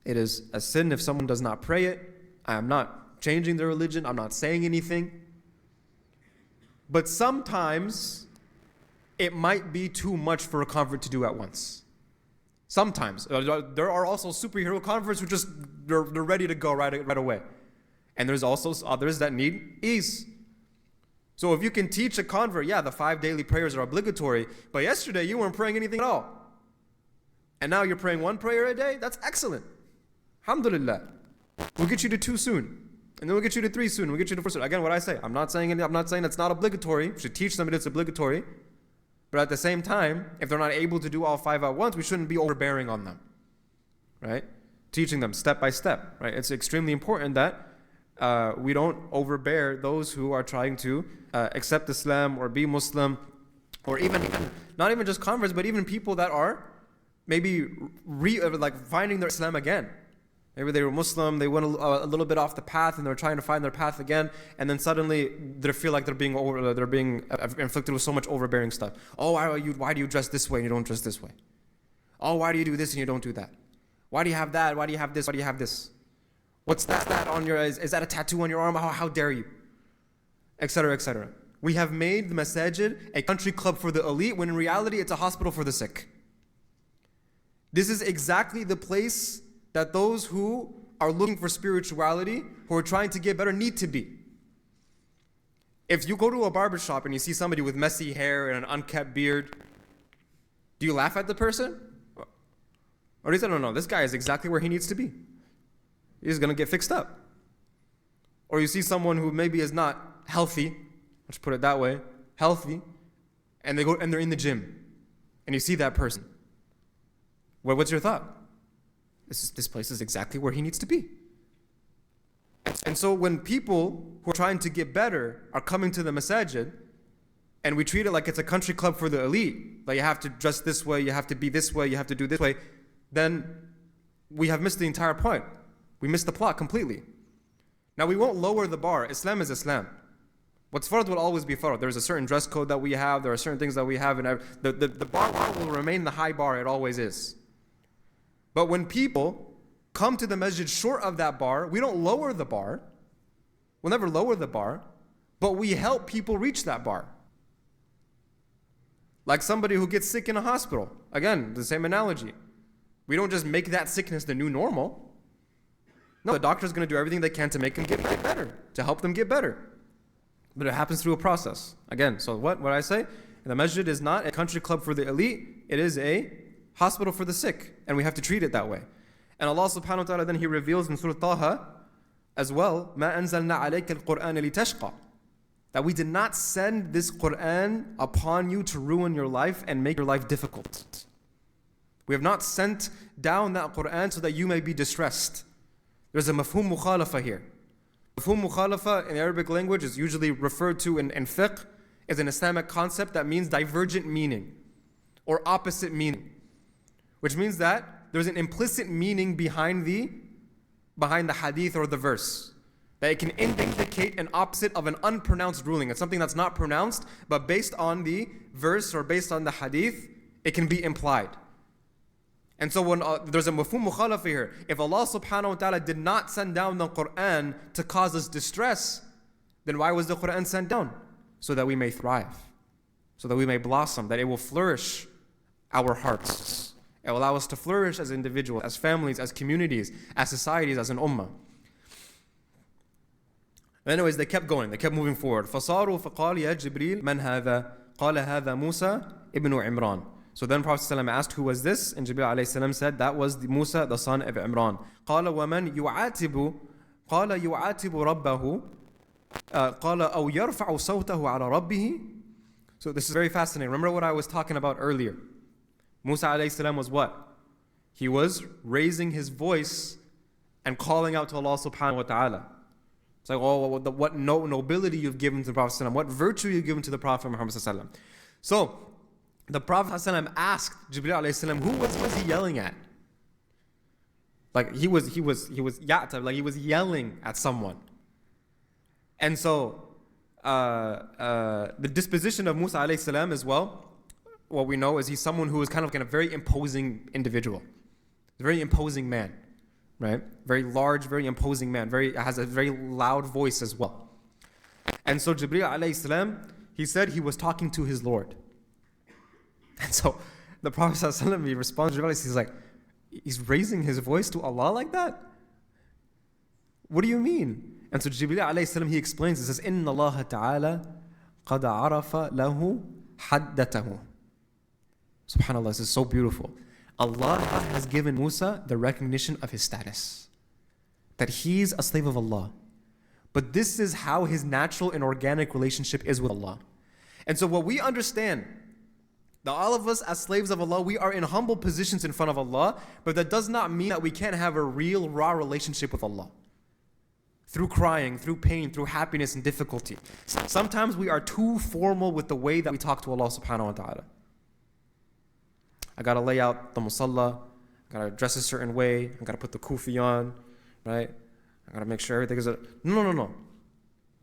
It is a sin if someone does not pray it. I am not changing their religion. I'm not saying anything. But sometimes it might be too much for a convert to do at once. Sometimes. There are also superhero converts who they're ready to go right away. And there's also others that need ease. So if you can teach a convert, the 5 daily prayers are obligatory, but yesterday you weren't praying anything at all. And now you're praying 1 prayer a day, that's excellent. Alhamdulillah. We'll get you to 2 soon. And then we'll get you to 3 soon. We'll get you to 4 soon. Again, what I say, I'm not saying it's not obligatory. We should teach somebody it's obligatory. But at the same time, if they're not able to do all 5 at once, we shouldn't be overbearing on them. Right? Teaching them step by step. Right? It's extremely important that we don't overbear those who are trying to accept Islam or be Muslim, or even not even just converts, but even people that are maybe finding their Islam again. Maybe they were Muslim, they went a little bit off the path, and they're trying to find their path again, and then suddenly they feel like they're being inflicted with so much overbearing stuff. Oh, why do you dress this way and you don't dress this way? Oh, why do you do this and you don't do that? Why do you have that? Why do you have this? Why do you have this? What's that on your? Is that a tattoo on your arm? How dare you? Etc. etc. We have made the masajid a country club for the elite, when in reality it's a hospital for the sick. This is exactly the place that those who are looking for spirituality, who are trying to get better, need to be. If you go to a barbershop and you see somebody with messy hair and an unkept beard, do you laugh at the person? Or do you say, no, this guy is exactly where he needs to be. He's going to get fixed up. Or you see someone who maybe is not healthy, let's put it that way, healthy, and they're in the gym, and you see that person. Well, what's your thought? This place is exactly where he needs to be. And so when people who are trying to get better are coming to the masajid, and we treat it like it's a country club for the elite, like you have to dress this way, you have to be this way, you have to do this way, then we have missed the entire point. We missed the plot completely. Now we won't lower the bar. Islam is Islam. What's fard will always be fard. There's a certain dress code that we have, there are certain things that we have, and the bar will remain the high bar it always is. But when people come to the masjid short of that bar, we don't lower the bar. We'll never lower the bar, but we help people reach that bar. Like somebody who gets sick in a hospital. Again, the same analogy. We don't just make that sickness the new normal. No, the doctor's going to do everything they can to make them get better, to help them get better. But it happens through a process. Again, so what I say? The masjid is not a country club for the elite. It is a hospital for the sick, and we have to treat it that way. And Allah subhanahu wa ta'ala then He reveals in Surah Taha as well, مَا أَنزَلْنَا عَلَيْكَ الْقُرْآنَ لِتَشْقَى, that we did not send this Qur'an upon you to ruin your life and make your life difficult. We have not sent down that Qur'an so that you may be distressed. There's a mafhum mukhalafa here. Mafhum mukhalafa in the Arabic language is usually referred to in fiqh as an Islamic concept that means divergent meaning or opposite meaning. Which means that there's an implicit meaning behind the hadith or the verse. That it can indicate an opposite of an unpronounced ruling. It's something that's not pronounced, but based on the verse or based on the hadith, it can be implied. And so when there's a mafhum mukhalafa here, if Allah subhanahu wa ta'ala did not send down the Qur'an to cause us distress, then why was the Qur'an sent down? So that we may thrive. so that we may blossom, that it will flourish our hearts. It will allow us to flourish as individuals, as families, as communities, as societies, as an ummah. Anyways, they kept going, they kept moving forward. فَصَارُوا فَقَالِ يَا جِبْرِيلَ مَنْ هَذَا قَالَ هَذَا مُوسَى ibn Imran. So then Prophet ﷺ asked who was this, and Jibreel ﷺ said that was Musa, the son of Imran. قَالَ وَمَنْ يُعَاتِبُ قَالَ يُعَاتِبُ رَبَّهُ قَالَ أَوْ يَرْفَعُ صَوْتَهُ عَلَى رَبِّهِ. So this is very fascinating. Remember what I was talking about earlier. Musa ﷺ was what? He was raising his voice and calling out to Allah subhanahu wa ta'ala. It's like, oh, what nobility you've given to the Prophet ﷺ, what virtue you've given to the Prophet Muhammad ﷺ. So the Prophet ﷺ asked Jibreel ﷺ, who was he yelling at? Like he was ya'tab, like he was yelling at someone. And so the disposition of Musa ﷺ as well, what we know is he's someone who is kind of like a very imposing individual, a very imposing man, right? Very large, very imposing man, has a very loud voice as well. And so Jibreel ﷺ, he said he was talking to his Lord. And so the Prophet ﷺ, he responds, he's like, he's raising his voice to Allah like that? What do you mean? And so Jibreel ﷺ, he explains, he says, إِنَّ اللَّهَ تَعَالَى قَدْ عَرَفَ لَهُ حَدَّتَهُ. SubhanAllah, this is so beautiful. Allah has given Musa the recognition of his status, that he's a slave of Allah. But this is how his natural and organic relationship is with Allah. And so what we understand, that all of us as slaves of Allah, we are in humble positions in front of Allah, but that does not mean that we can't have a real, raw relationship with Allah. Through crying, through pain, through happiness and difficulty. Sometimes we are too formal with the way that we talk to Allah subhanahu wa ta'ala. I gotta lay out the musalla, I gotta dress a certain way, I gotta put the kufi on, right? I gotta make sure everything is No.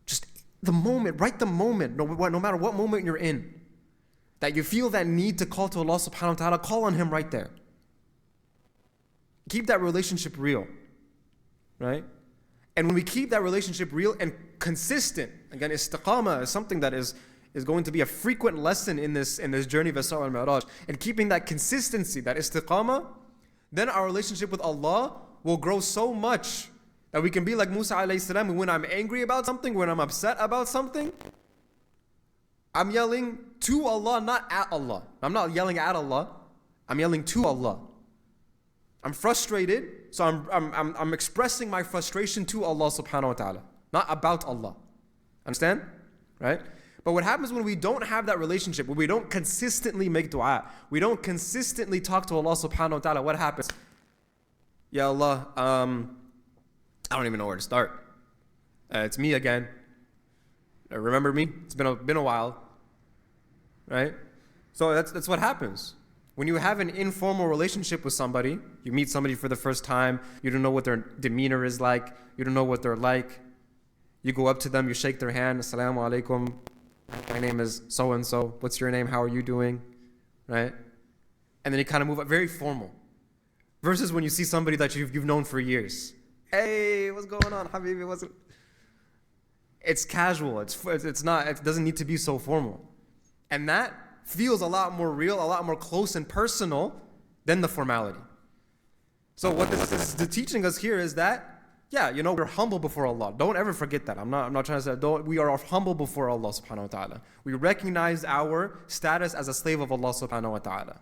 Just the moment, right the moment, no matter what moment you're in, that you feel that need to call to Allah subhanahu wa ta'ala, call on Him right there. Keep that relationship real, right? And when we keep that relationship real and consistent, again, istiqamah is something that is going to be a frequent lesson in this journey of Isra wal Mi'raj. And keeping that consistency, that istiqamah, then our relationship with Allah will grow so much that we can be like Musa alayhi salam. When I'm angry about something, when I'm upset about something, I'm yelling to Allah, not at Allah. I'm not yelling at Allah, I'm yelling to Allah. I'm frustrated, so I'm expressing my frustration to Allah subhanahu wa ta'ala, not about Allah. Understand? Right? But what happens when we don't have that relationship, when we don't consistently make dua, we don't consistently talk to Allah subhanahu wa ta'ala, what happens? Ya Allah, I don't even know where to start. It's me again. Remember me? It's been a while. Right? So that's what happens. When you have an informal relationship with somebody, you meet somebody for the first time, you don't know what their demeanor is like, you don't know what they're like. You go up to them, you shake their hand, Assalamu alaikum, my name is so-and-so, what's your name, how are you doing, right? And then you kind of move up, very formal. Versus when you see somebody that you've known for years. Hey, what's going on, Habibi? It's casual, it's not, it doesn't need to be so formal. And that feels a lot more real, a lot more close and personal than the formality. So what this is teaching us here is that, yeah, we're humble before Allah. Don't ever forget that. I'm not trying to say that. We are humble before Allah subhanahu wa ta'ala. We recognize our status as a slave of Allah subhanahu wa ta'ala.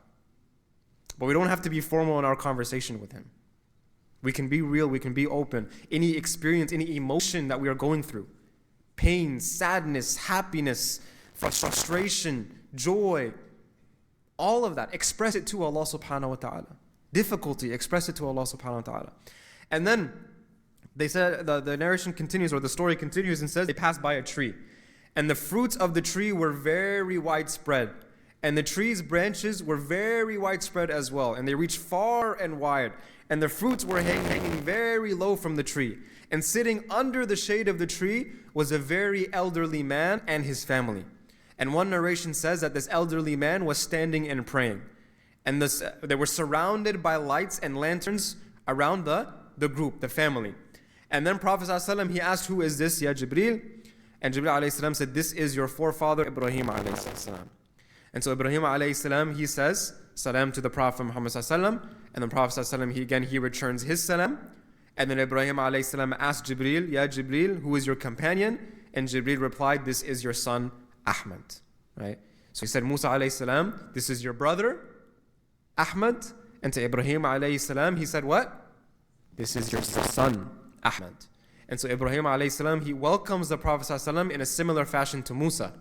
But we don't have to be formal in our conversation with Him. We can be real, we can be open. Any experience, any emotion that we are going through, pain, sadness, happiness, frustration, joy, all of that, express it to Allah subhanahu wa ta'ala. Difficulty, express it to Allah subhanahu wa ta'ala. And then they said, the narration continues, or the story continues and says, they passed by a tree. And the fruits of the tree were very widespread. And the tree's branches were very widespread as well. And they reached far and wide. And the fruits were hanging very low from the tree. And sitting under the shade of the tree was a very elderly man and his family. And one narration says that this elderly man was standing and praying. And they were surrounded by lights and lanterns around the group, the family. And then Prophet ﷺ, he asked, who is this, Ya Jibreel? And Jibreel ﷺ said, this is your forefather Ibrahim ﷺ. And so Ibrahim alayhi salam, he says, salam to the Prophet Muhammad sallallahu alaihi wasallam, and the Prophet sallallahu alaihi wasallam, he returns his salam. And then Ibrahim alayhi salam asked Jibreel, Ya Jibreel, who is your companion? And Jibreel replied, this is your son Ahmad. Right? So he said, Musa alayhi salam, this is your brother Ahmad. And to Ibrahim alayhi salam, he said what? This is your son Ahmad. And so Ibrahim alayhi salam, he welcomes the Prophet sallallahu alaihi wasallam in a similar fashion to Musa.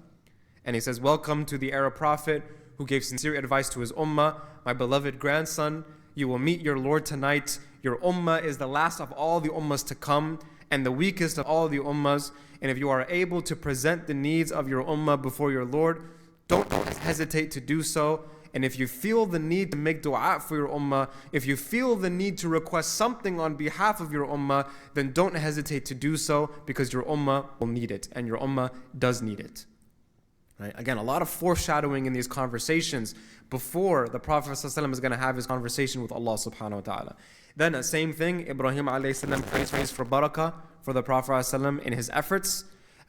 And he says, welcome to the Arab prophet who gave sincere advice to his ummah. My beloved grandson, you will meet your Lord tonight. Your ummah is the last of all the ummahs to come and the weakest of all the ummahs. And if you are able to present the needs of your ummah before your Lord, don't hesitate to do so. And if you feel the need to make dua for your ummah, if you feel the need to request something on behalf of your ummah, then don't hesitate to do so, because your ummah will need it, and your ummah does need it. Right? Again, a lot of foreshadowing in these conversations before the Prophet ﷺ is going to have his conversation with Allah subhanahu wa ta'ala. Then the same thing, Ibrahim alayhi salam prays for barakah for the Prophet ﷺ in his efforts.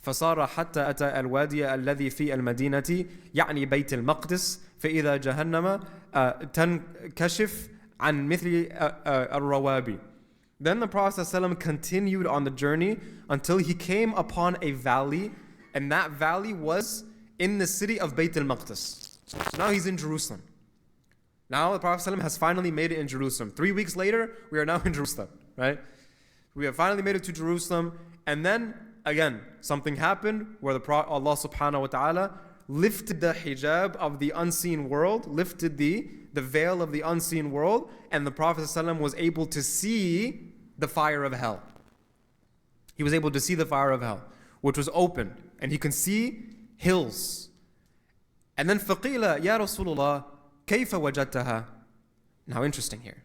فصار حتى أتى الوادي الذي في المدينة يعني بيت المقدس فإذا جهنم تنكشف عن مثل الروابي. Then the Prophet ﷺ continued on the journey until he came upon a valley, and that valley was in the city of Bayt al-Maqdis. So now he's in Jerusalem. Now the Prophet ﷺ has finally made it in Jerusalem. 3 weeks later, we are now in Jerusalem, right? We have finally made it to Jerusalem, and then again, something happened where Allah subhanahu wa ta'ala lifted the hijab of the unseen world, lifted the veil of the unseen world, and the Prophet ﷺ was able to see the fire of hell. He was able to see the fire of hell, which was open, and he can see hills. And then فَقِيلَ يَا رَسُولُ اللَّهِ كَيْفَ وَجَدْتَهَا. Now interesting here.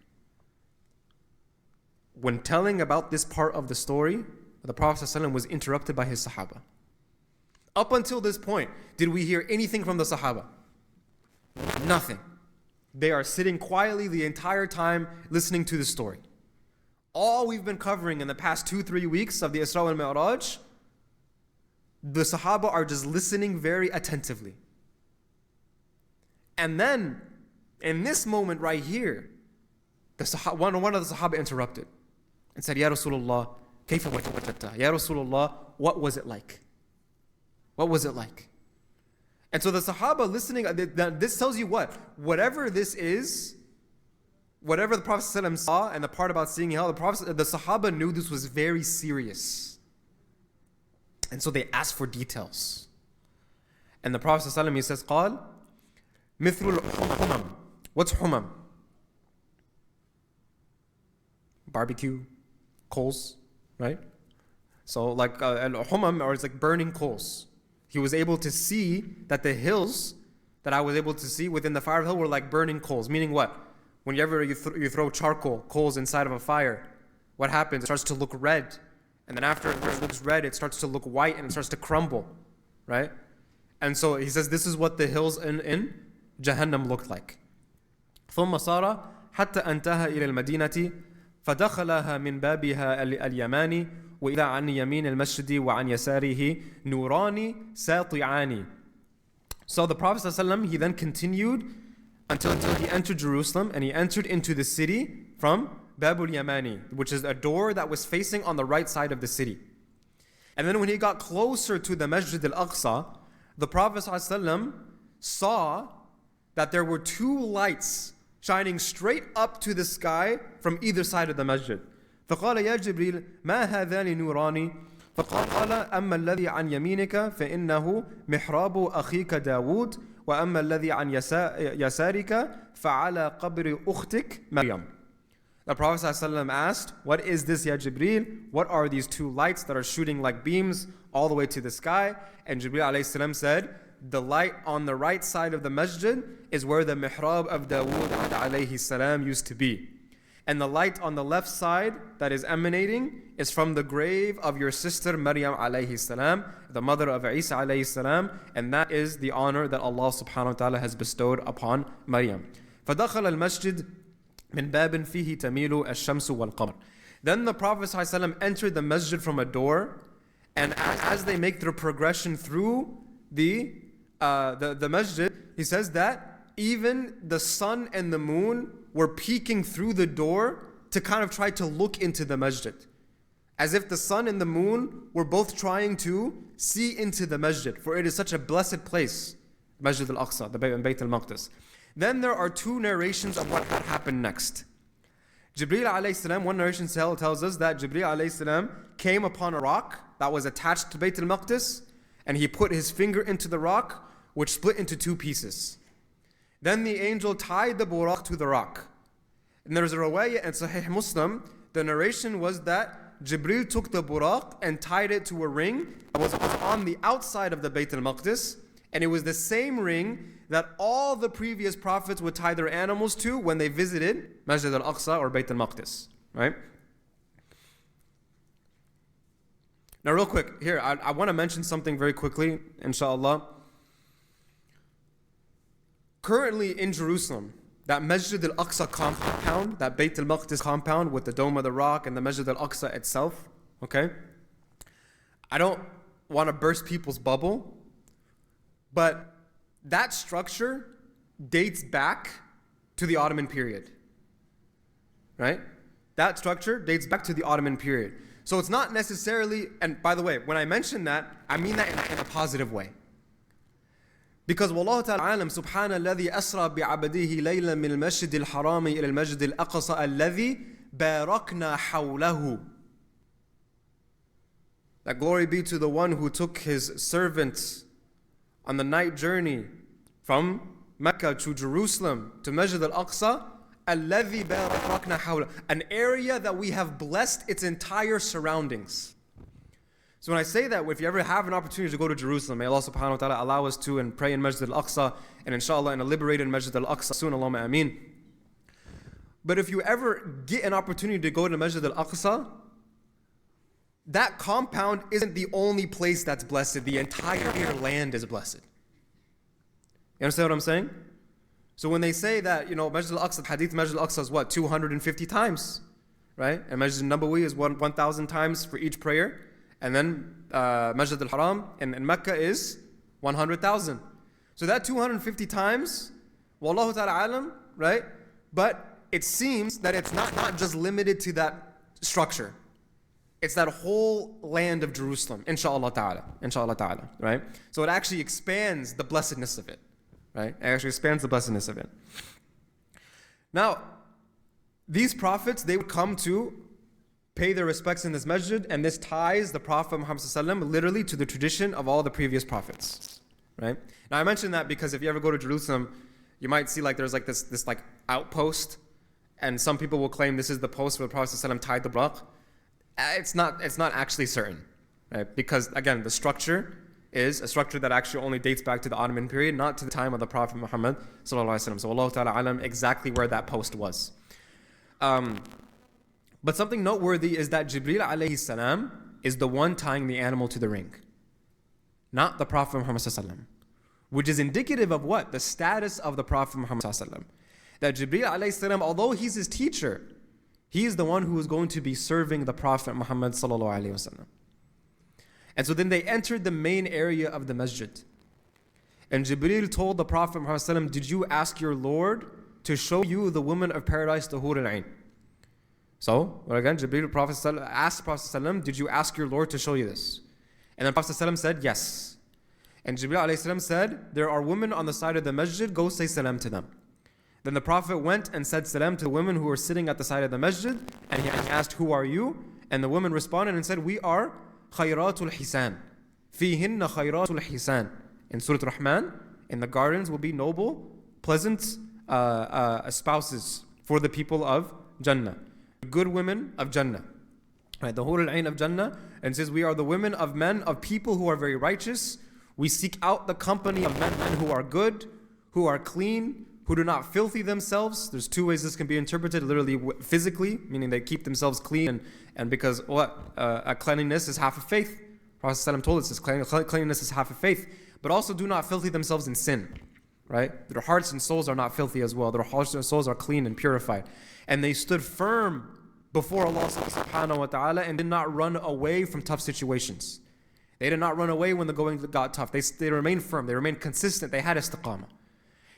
When telling about this part of the story, the Prophet ﷺ was interrupted by his Sahaba. Up until this point, did we hear anything from the Sahaba? Nothing. They are sitting quietly the entire time listening to the story. All we've been covering in the past 2-3 weeks of the Isra wal Mi'raj, the Sahaba are just listening very attentively. And then, in this moment right here, one of the Sahaba interrupted and said, Ya Rasulullah, كيف وجدتها? Ya Rasulullah, what was it like? What was it like? And so the Sahaba listening, this tells you what? Whatever this is, whatever the Prophet ﷺ saw, and the part about seeing hell, the Sahaba knew this was very serious. And so they asked for details. And the Prophet ﷺ, he says, قال مثل الحمم. What's humam? Barbecue, coals, right? So like al-humam, or it's like burning coals. He was able to see that the hills that I was able to see within the fire of hell were like burning coals. Meaning what? Whenever you throw charcoal, coals inside of a fire, what happens? It starts to look red. And then after it looks red, it starts to look white and it starts to crumble, right? And so he says this is what the hills in Jahannam looked like. ثم صار حتى انتهى إلى المدينة فدخلها من بابها اليماني وإذا عن يمين المسجد وعن يساره نوران ساطعان. So the Prophet ﷺ, he then continued until he entered Jerusalem, and he entered into the city from Babul Yamani, which is a door that was facing on the right side of the city. And then when he got closer to the Masjid al-Aqsa, the Prophet ﷺ saw that there were 2 lights shining straight up to the sky from either side of the masjid. فقال يا جبريل ما هذان نوران فقال أما الذي عن يمينك فإنه محراب أخيك داود وأما الذي عن يسارك فعلى قبر أختك مريم. The Prophet ﷺ asked, what is this, Ya Jibreel? What are these 2 lights that are shooting like beams all the way to the sky? And Jibreel ﷺ said, the light on the right side of the masjid is where the mihrab of Dawood alayhi salam used to be. And the light on the left side that is emanating is from the grave of your sister Maryam alayhi salam, the mother of Isa alayhi salam, and that is the honor that Allah subhanahu wa ta'ala has bestowed upon Maryam. فَدَخَلَ الْمَسْجِدِ مِنْ بَابٍ فِيهِ تَمِيلُ الشَّمْسُ وَالْقَمَرُ. Then the Prophet ﷺ entered the masjid from a door, and as they make their progression through the masjid, he says that even the sun and the moon were peeking through the door to kind of try to look into the masjid. As if the sun and the moon were both trying to see into the masjid, for it is such a blessed place, Masjid al-Aqsa, the Bayt al-Maqdis. Then there are two narrations of what happened next. Jibreel alayhi salam, one narration tells us that Jibreel alayhi salam came upon a rock that was attached to Bayt al-Maqdis, and he put his finger into the rock, which split into two pieces. Then the angel tied the buraq to the rock. And there's a riwayah in Sahih Muslim, the narration was that Jibreel took the buraq and tied it to a ring that was on the outside of the Bayt al-Maqdis, and it was the same ring that all the previous prophets would tie their animals to when they visited Masjid al-Aqsa or Bayt al-Maqdis, right? Now real quick, here, I want to mention something very quickly, inshallah. Currently in Jerusalem, that Masjid al-Aqsa compound, that Bayt al-Maqdis compound with the Dome of the Rock and the Masjid al-Aqsa itself, okay? I don't want to burst people's bubble, but that structure dates back to the Ottoman period, right? That structure dates back to the Ottoman period. So it's not necessarily, and by the way, when I mention that, I mean that in a positive way. Because Wallahu ta'ala alam, Subhana alladhi asra bi'abadihi layla min al-masjid al-harami ila al-masjid al-aqsa alladhi barakna hawlahu. That glory be to the one who took his servant on the night journey from Mecca to Jerusalem to Masjid al-Aqsa, alladhi barakna hawlahu, an area that we have blessed its entire surroundings. So when I say that, if you ever have an opportunity to go to Jerusalem, may Allah subhanahu wa ta'ala allow us to and pray in Masjid al-Aqsa, and inshallah in a liberated Masjid al-Aqsa soon, Allahumma ameen. But if you ever get an opportunity to go to Masjid al-Aqsa, that compound isn't the only place that's blessed. The entire land is blessed. You understand what I'm saying? So when they say that, Masjid al-Aqsa, hadith Masjid al-Aqsa is what? 250 times, right? And Masjid al-Nabawi is 1,000 times for each prayer. And then Masjid al-Haram in Mecca is 100,000. So that 250 times, wallahu ta'ala alam, right? But it seems that it's not just limited to that structure. It's that whole land of Jerusalem, inshallah ta'ala, right? So it actually expands the blessedness of it, right? It actually expands the blessedness of it. Now, these prophets, they would come to pay their respects in this masjid, and this ties the Prophet Muhammad literally to the tradition of all the previous prophets, right? Now I mention that because if you ever go to Jerusalem, you might see there's this outpost, and some people will claim this is the post where the Prophet tied the buraq. It's not actually certain, right? Because again, the structure is a structure that actually only dates back to the Ottoman period, not to the time of the Prophet Muhammad sallallahu alaihi wasallam. So Allah ta'ala alam exactly where that post was. But something noteworthy is that Jibreel alayhi salam is the one tying the animal to the ring, not the Prophet Muhammad sallallahu alaihi wasallam, which is indicative of what? The status of the Prophet Muhammad sallallahu alaihi wasallam. That Jibreel alayhi salam, although he's his teacher, he is the one who is going to be serving the Prophet Muhammad sallallahu alaihi wasallam. And so then they entered the main area of the masjid. And Jibreel told the Prophet Muhammad sallallahu alaihi wasallam, did you ask your Lord to show you the women of paradise, the Hur al-Ain? So, again, Jibreel asked the Prophet, did you ask your Lord to show you this? And the Prophet said, yes. And Jibreel said, there are women on the side of the masjid, go say salam to them. Then the Prophet went and said salam to the women who were sitting at the side of the masjid, and he asked, who are you? And the women responded and said, we are khayratul hisan. Fihinna khayratul hisan. In Surah Rahman, in the gardens will be noble, pleasant spouses for the people of Jannah. Good women of Jannah, right? The Hur al-Ain of Jannah, and says we are the women of men, of people who are very righteous. We seek out the company of men who are good, who are clean, who do not filthy themselves. There's two ways this can be interpreted, literally physically, meaning they keep themselves clean, and because cleanliness is half of faith. Prophet ﷺ told us this, cleanliness is half of faith, but also do not filthy themselves in sin, right? Their hearts and souls are not filthy as well. Their hearts and souls are clean and purified. And they stood firm before Allah subhanahu wa ta'ala and did not run away from tough situations. They did not run away when the going got tough. They remained firm. They remained consistent. They had istiqamah.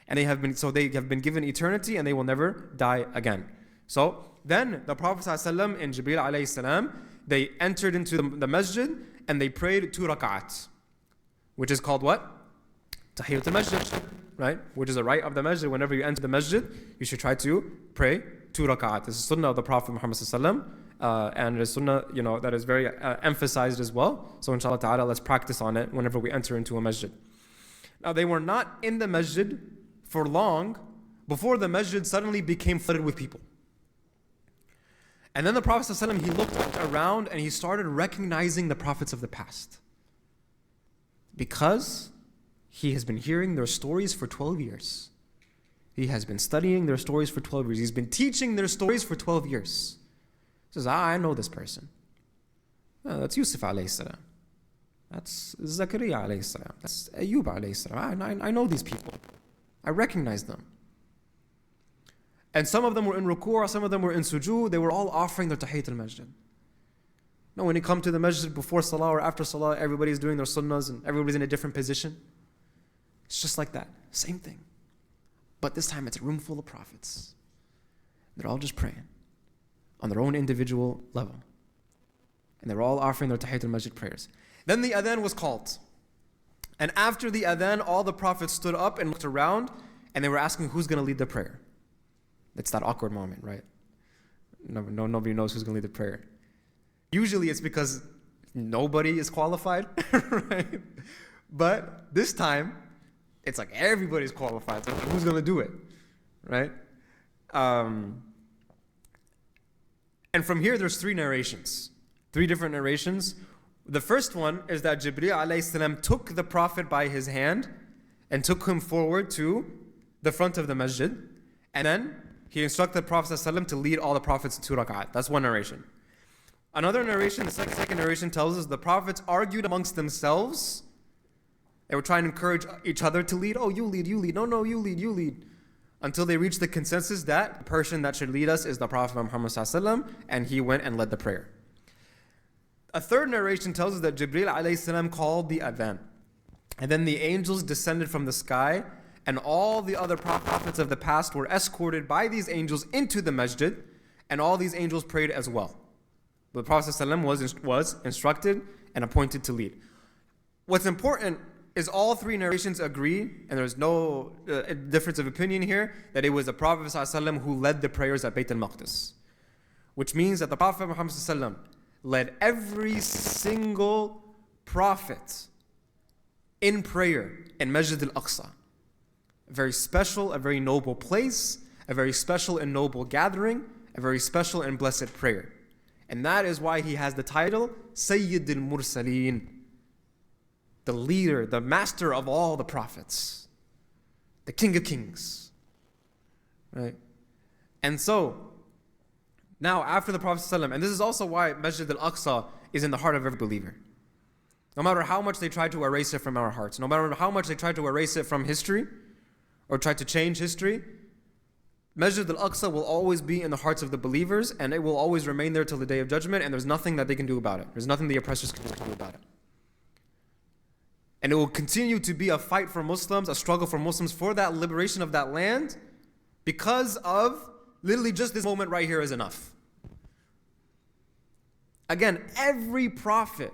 And they have been given eternity and they will never die again. So then the Prophet ﷺ and Jibreel alayhi salam, they entered into the masjid and they prayed 2 rak'at, which is called what? Tahiyatul masjid, right? Which is a right of the masjid. Whenever you enter the masjid, you should try to pray 2 rak'at. This is sunnah of the Prophet Muhammad ﷺ, and it is sunnah, that is very emphasized as well. So inshallah ta'ala, let's practice on it whenever we enter into a masjid. Now they were not in the masjid for long before the masjid suddenly became flooded with people. And then the Prophet ﷺ, he looked around and he started recognizing the prophets of the past. Because he has been hearing their stories for 12 years. He has been studying their stories for 12 years. He's been teaching their stories for 12 years. He says, I know this person. Oh, that's Yusuf alayhi salam. That's Zakaria alayhi salam. That's Ayyub alayhi salam. I know these people. I recognize them. And some of them were in ruku', some of them were in sujood. They were all offering their tahiyyat al-masjid. Now when you come to the masjid before salah or after salah, everybody's doing their sunnahs and everybody's in a different position. It's just like that. Same thing. But this time it's a room full of prophets. They're all just praying on their own individual level. And they're all offering their tahiyyat al-masjid prayers. Then the adhan was called. And after the adhan, all the prophets stood up and looked around and they were asking who's going to lead the prayer. It's that awkward moment, right? Nobody knows who's going to lead the prayer. Usually it's because nobody is qualified, right? But this time, it's like everybody's qualified. So who's going to do it, right? And from here, there's 3 narrations. 3 different narrations. The first one is that Jibreel alayhi salam took the Prophet by his hand and took him forward to the front of the masjid. And then he instructed the Prophet ﷺ to lead all the prophets in 2 rak'at. That's one narration. Another narration, the second narration tells us the prophets argued amongst themselves. They were trying to encourage each other to lead. Oh, you lead. No, you lead. Until they reached the consensus that the person that should lead us is the Prophet Muhammad ﷺ, and he went and led the prayer. A third narration tells us that Jibreel alayhi salam called the adhan. And then the angels descended from the sky, and all the other prophets of the past were escorted by these angels into the masjid, and all these angels prayed as well. The Prophet ﷺ was instructed and appointed to lead. What's important is all 3 narrations agree, and there's no difference of opinion here, that it was the Prophet ﷺ who led the prayers at Bayt al-Maqdis. Which means that the Prophet Muhammad ﷺ led every single prophet in prayer in Masjid al-Aqsa. A very special, a very noble place, a very special and noble gathering, a very special and blessed prayer. And that is why he has the title Sayyid al-Mursaleen, the leader, the master of all the prophets, the king of kings. Right? And so, now after the Prophet ﷺ, and this is also why Masjid al-Aqsa is in the heart of every believer. No matter how much they try to erase it from our hearts, no matter how much they try to erase it from history, or try to change history, Masjid al-Aqsa will always be in the hearts of the believers, and it will always remain there till the Day of Judgment, and there's nothing that they can do about it. There's nothing the oppressors can do about it. And it will continue to be a fight for Muslims, a struggle for Muslims for that liberation of that land, because of literally just this moment right here is enough. Again, every prophet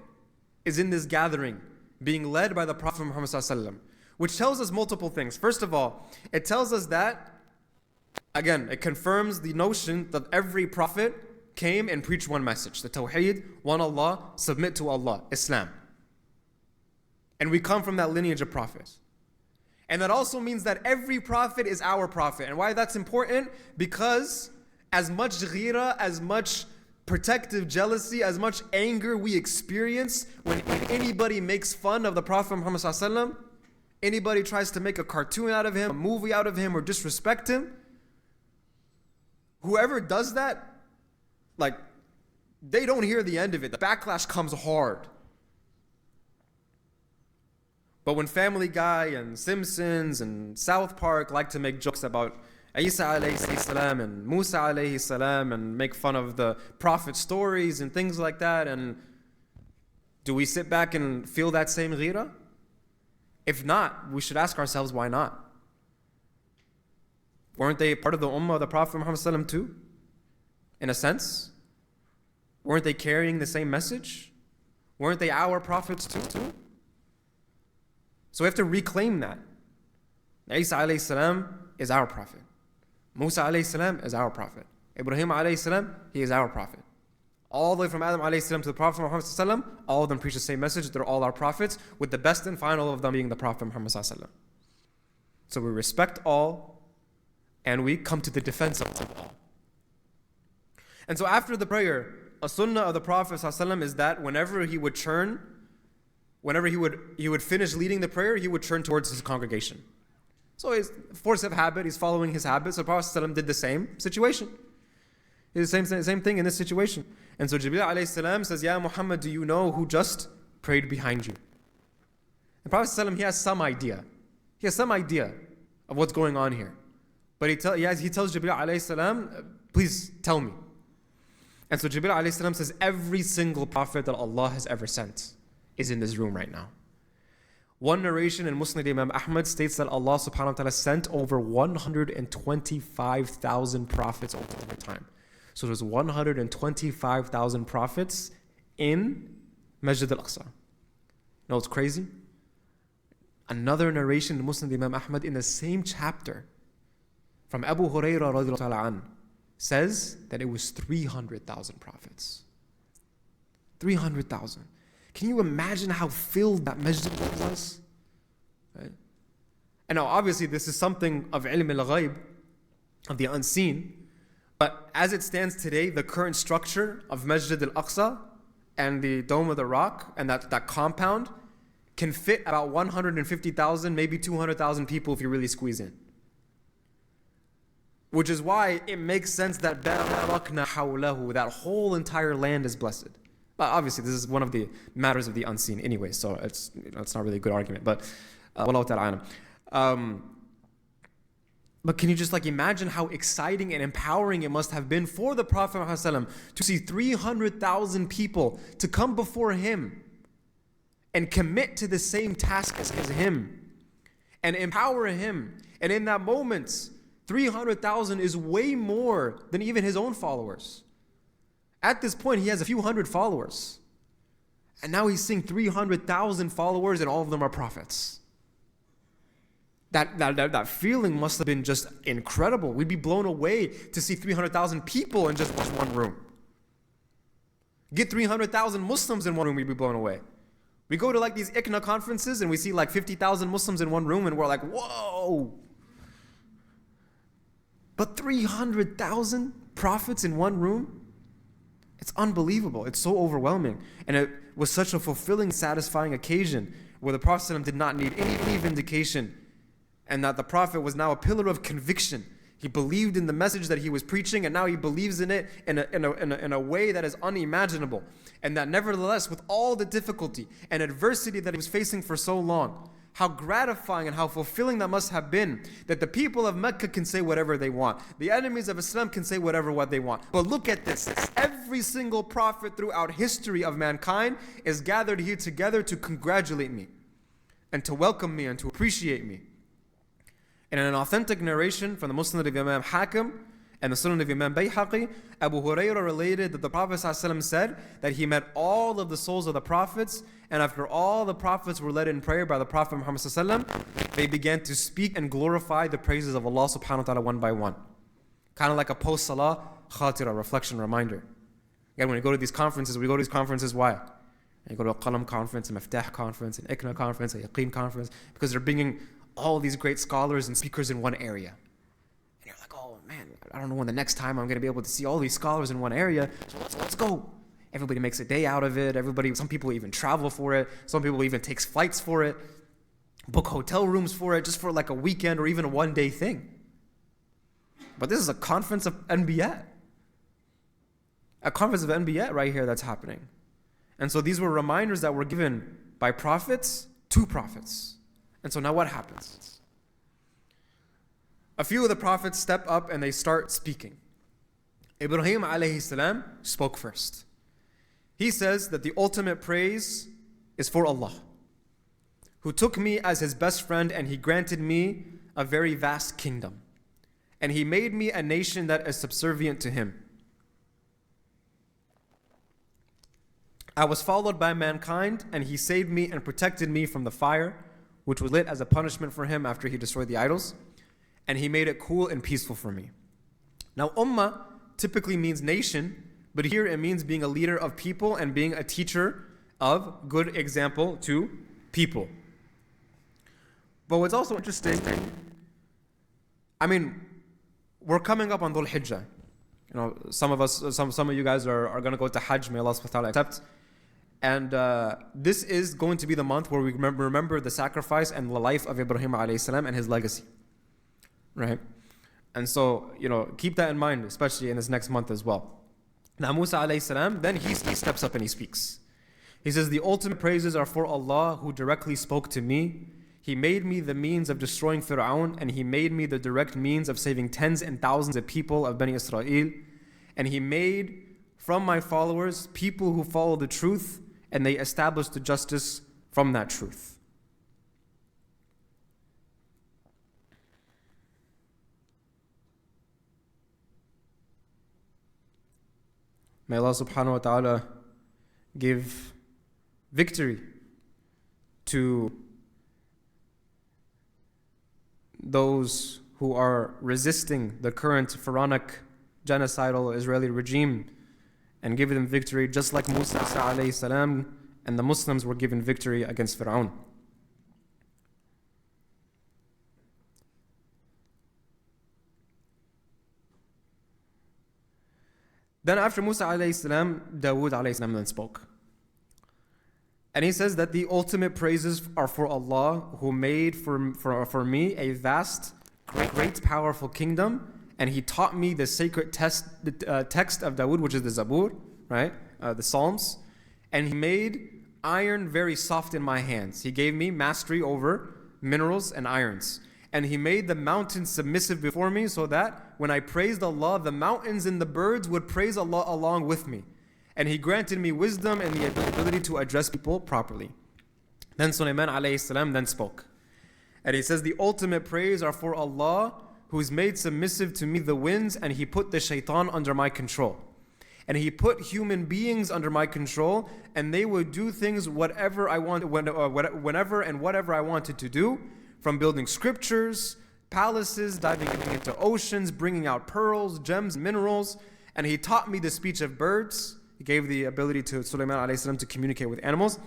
is in this gathering, being led by the Prophet Muhammad ﷺ, which tells us multiple things. First of all, it tells us that, again, it confirms the notion that every prophet came and preached one message, the Tawheed, one Allah, submit to Allah, Islam. And we come from that lineage of prophets. And that also means that every prophet is our prophet. And why that's important? Because as much ghira, as much protective jealousy, as much anger we experience when anybody makes fun of the Prophet Muhammad ﷺ, anybody tries to make a cartoon out of him, a movie out of him, or disrespect him, whoever does that, like, they don't hear the end of it. The backlash comes hard. But when Family Guy and Simpsons and South Park like to make jokes about Isa alayhi salam and Musa alayhi salam and make fun of the prophet stories and things like that, and do we sit back and feel that same ghira? If not, we should ask ourselves why not. Weren't they part of the ummah of the Prophet Muhammad ﷺ too? In a sense? Weren't they carrying the same message? Weren't they our prophets too? So we have to reclaim that. Isa alayhi salam is our prophet. Musa alayhi salam is our prophet. Ibrahim alayhi salam, he is our prophet. All the way from Adam alayhi salam to the Prophet Muhammad sallallahu, all of them preach the same message. They're all our prophets, with the best and final of them being the Prophet Muhammad sallallahu. So we respect all, and we come to the defense of all. And so after the prayer, a sunnah of the Prophet sallallahu is that whenever he would finish leading the prayer, he would turn towards his congregation. So his force of habit, he's following his habit. So the Prophet sallallahu did the same situation. He did the same thing in this situation. And so Jibreel alayhi salam says, Ya Muhammad, do you know who just prayed behind you? The Prophet sallallahu he has some idea. He has some idea of what's going on here. But he tells Jibreel alayhi salam, please tell me. And so Jibreel alayhi salam says, every single prophet that Allah has ever sent is in this room right now. One narration in Musnad Imam Ahmad states that Allah subhanahu wa ta'ala sent over 125,000 prophets over time. So there's 125,000 prophets in Masjid al-Aqsa. You know what's crazy? Another narration in Musnad Imam Ahmad in the same chapter from Abu Hurairah radiallahu anhu says that it was 300,000 prophets. 300,000. Can you imagine how filled that masjid was? Right? And now obviously this is something of ilm al-ghayb, of the unseen. But as it stands today, the current structure of Masjid al-Aqsa and the Dome of the Rock and that compound can fit about 150,000, maybe 200,000 people if you really squeeze in. Which is why it makes sense that barakna hawlahu, that whole entire land is blessed. But obviously this is one of the matters of the unseen anyway, so it's not really a good argument. But wallahu ta'ala alam. But can you just imagine how exciting and empowering it must have been for the Prophet ﷺ to see 300,000 people to come before him and commit to the same task as him and empower him. And in that moment, 300,000 is way more than even his own followers. At this point, he has a few hundred followers. And now he's seeing 300,000 followers and all of them are prophets. That feeling must have been just incredible. We'd be blown away to see 300,000 people in just one room. Get 300,000 Muslims in one room, we'd be blown away. We go to these ICNA conferences and we see 50,000 Muslims in one room and we're like, whoa. But 300,000 prophets in one room? It's unbelievable. It's so overwhelming. And it was such a fulfilling, satisfying occasion where the Prophet ﷺ did not need any vindication, and that the Prophet was now a pillar of conviction. He believed in the message that he was preaching, and now he believes in it in a way that is unimaginable. And that nevertheless, with all the difficulty and adversity that he was facing for so long, how gratifying and how fulfilling that must have been, that the people of Mecca can say whatever they want. The enemies of Islam can say what they want. But look at this. Every single prophet throughout history of mankind is gathered here together to congratulate me and to welcome me and to appreciate me. And in an authentic narration from the Musnad of Imam Hakim and the Sunan of Imam Bayhaqi, Abu Hurairah related that the Prophet ﷺ said that he met all of the souls of the prophets, and after all the prophets were led in prayer by the Prophet Muhammad ﷺ, they began to speak and glorify the praises of Allah subhanahu wa ta'ala one by one. Kind of like a post-salah khatira, reflection, reminder. Again, when we go to these conferences, why? And you go to a Qalam conference, a Miftah conference, an Iqna conference, a Yaqeen conference, because they're bringing all these great scholars and speakers in one area. And you're like, oh man, I don't know when the next time I'm going to be able to see all these scholars in one area, so let's go. Everybody makes a day out of it. Some people even travel for it. Some people even takes flights for it, book hotel rooms for it, just for a weekend or even a one-day thing. But this is a conference of Anbiya. A conference of Anbiya right here that's happening. And so these were reminders that were given by prophets to prophets. And so now what happens? A few of the prophets step up and they start speaking. Ibrahim alayhi salam spoke first. He says that the ultimate praise is for Allah, who took me as his best friend and he granted me a very vast kingdom. and He made me a nation that is subservient to Him. I was followed by mankind, and He saved me and protected me from the fire, which was lit as a punishment for him after he destroyed the idols, and He made it cool and peaceful for me. Now, ummah typically means nation, but here it means being a leader of people and being a teacher of good example to people. But what's also interesting, we're coming up on Dhul Hijjah. Some of you guys are going to go to Hajj, may Allah subhanahu wa ta'ala accept. And this is going to be the month where we remember the sacrifice and the life of Ibrahim alayhi salam and his legacy. Right? And so, keep that in mind, especially in this next month as well. Now, Musa alayhi salam, then he steps up and he speaks. He says, the ultimate praises are for Allah who directly spoke to me. He made me the means of destroying Fir'aun, and He made me the direct means of saving tens and thousands of people of Bani Israel. And He made from my followers people who follow the truth, and they established the justice from that truth. May Allah subhanahu wa ta'ala give victory to those who are resisting the current pharaonic genocidal Israeli regime, and give them victory just like Musa alayhi salam and the Muslims were given victory against Fir'aun. Then after Musa alayhi salam, Dawood alayhi salam then spoke. And he says that the ultimate praises are for Allah who made for me a vast, great, powerful kingdom, and He taught me the sacred text of Dawood, which is the Zabur, right? The Psalms. And He made iron very soft in my hands. He gave me mastery over minerals and irons. And He made the mountains submissive before me, so that when I praised Allah, the mountains and the birds would praise Allah along with me. And He granted me wisdom and the ability to address people properly. Then Sulaiman alayhi salam then spoke. And he says, the ultimate praise are for Allah, who has made submissive to me the winds, and He put the shaitan under my control. And He put human beings under my control, and they would do things whenever and whatever I wanted to do, from building scriptures, palaces, diving into oceans, bringing out pearls, gems, minerals. And He taught me the speech of birds. He gave the ability to Sulaiman alayhi salam to communicate with animals.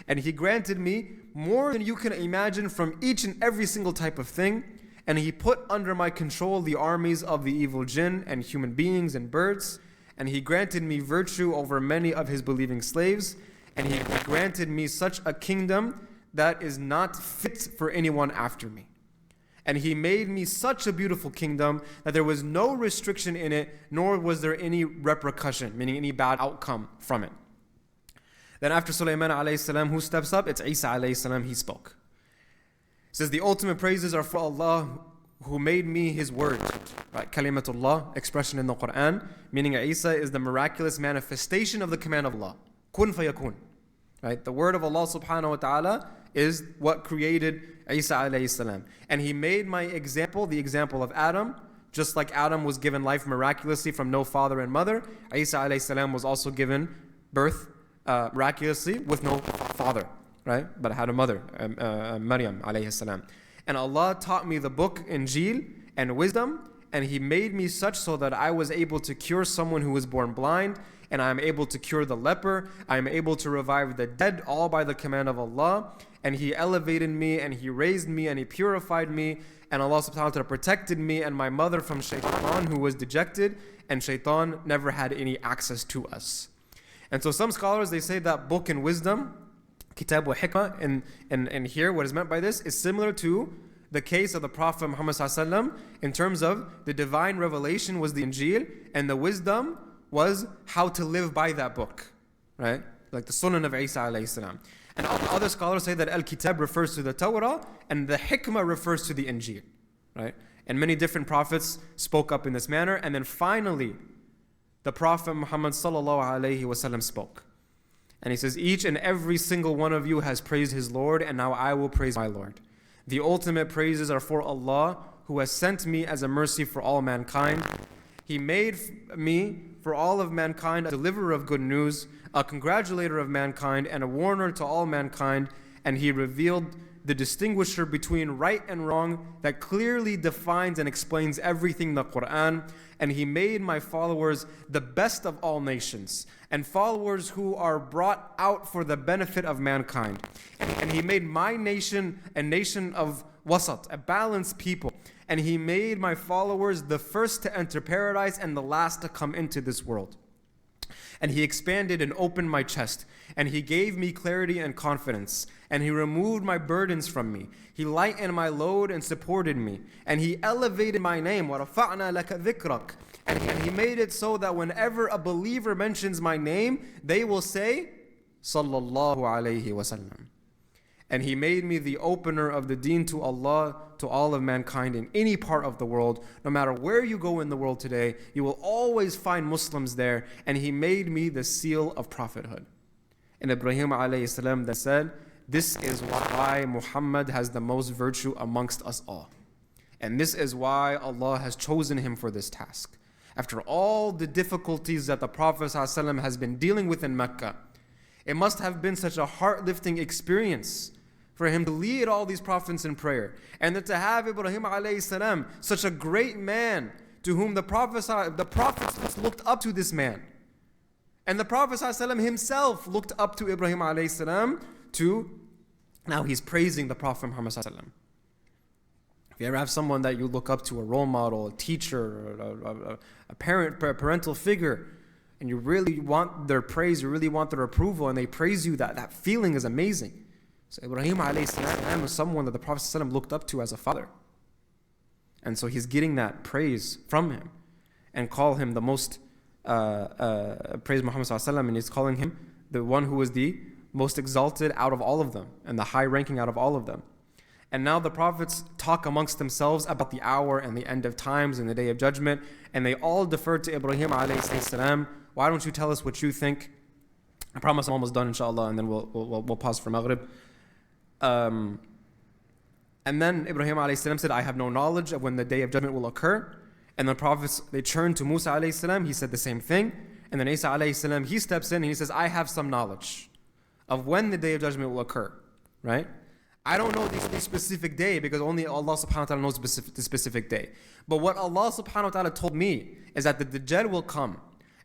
And He granted me more than you can imagine from each and every single type of thing. And He put under my control the armies of the evil jinn and human beings and birds. And He granted me virtue over many of His believing slaves. And He granted me such a kingdom that is not fit for anyone after me. And He made me such a beautiful kingdom that there was no restriction in it, nor was there any repercussion, meaning any bad outcome from it. Then after Sulaiman alayhi salam, who steps up? It's Isa alayhi salam, he spoke. It says, the ultimate praises are for Allah who made me His word. Right? Kalimatullah, expression in the Quran, meaning Isa is the miraculous manifestation of the command of Allah. Kun fayakun. Right? The word of Allah subhanahu wa ta'ala is what created Isa alayhi salam. And He made my example, the example of Adam, just like Adam was given life miraculously from no father and mother, Isa alayhi salam was also given birth miraculously with no father, right? But had a mother, Maryam alayhi salam. And Allah taught me the book, Injil, and wisdom, and He made me such so that I was able to cure someone who was born blind, and I am able to cure the leper, I am able to revive the dead, all by the command of Allah. And He elevated me, and He raised me, and He purified me, and Allah subhanahu wa ta'ala protected me and my mother from shaitan, who was dejected, and shaitan never had any access to us. And so some scholars, they say that book and wisdom, kitab wa hikmah, and here what is meant by this is similar to the case of the Prophet Muhammad sallallahu alaihi wasallam, in terms of the divine revelation was the Injil, and the wisdom was how to live by that book, right? Like the Sunan of Isa alayhi salam. And other scholars say that Al-Kitab refers to the Torah, and the Hikmah refers to the Injil, right? And many different prophets spoke up in this manner. And then finally, the Prophet Muhammad sallallahu alaihi wasallam spoke. And he says, each and every single one of you has praised his Lord, and now I will praise my Lord. The ultimate praises are for Allah, who has sent me as a mercy for all mankind. He made me for all of mankind a deliverer of good news, a congratulator of mankind, and a warner to all mankind. And He revealed the distinguisher between right and wrong that clearly defines and explains everything in the Quran. And He made my followers the best of all nations, and followers who are brought out for the benefit of mankind. And He made my nation a nation of wasat, a balanced people. And He made my followers the first to enter paradise and the last to come into this world. And He expanded and opened my chest, and He gave me clarity and confidence, and He removed my burdens from me. He lightened my load and supported me, and He elevated my name. وَرَفَعْنَا لَكَ ذِكْرَكَ. And He made it so that whenever a believer mentions my name, they will say, Sallallahu alayhi wasallam. And He made me the opener of the deen to Allah, to all of mankind in any part of the world. No matter where you go in the world today, you will always find Muslims there. And He made me the seal of prophethood. And Ibrahim alayhi salam then said, this is why Muhammad has the most virtue amongst us all. And this is why Allah has chosen him for this task. After all the difficulties that the Prophet ﷺ has been dealing with in Mecca, it must have been such a heart-lifting experience for him to lead all these prophets in prayer. And then to have Ibrahim alayhi salam, such a great man to whom the prophets looked up to this man. And the Prophet ﷺ himself looked up to Ibrahim alayhi salam now he's praising the Prophet Muhammad ﷺ. If you ever have someone that you look up to, a role model, a teacher, a parental figure, and you really want their praise, you really want their approval, and they praise you, that feeling is amazing. So Ibrahim alayhi salam was someone that the Prophet ﷺ looked up to as a father. And so he's getting that praise from him, and call him the most, praise Muhammad ﷺ, and he's calling him the one who was the most exalted out of all of them, and the high ranking out of all of them. And now the prophets talk amongst themselves about the hour and the end of times and the day of judgment, and they all defer to Ibrahim alayhi salam. Why don't you tell us what you think? I promise I'm almost done, inshallah, and then we'll pause for Maghrib. And then Ibrahim alayhi salam said, I have no knowledge of when the day of judgment will occur. And the prophets, they turned to Musa alayhi salam, he said the same thing. And then Isa alayhi salam, he steps in and he says, I have some knowledge of when the day of judgment will occur, right? I don't know the specific day because only Allah subhanahu wa ta'ala knows the specific day. But what Allah subhanahu wa ta'ala told me is that the Dajjal will come.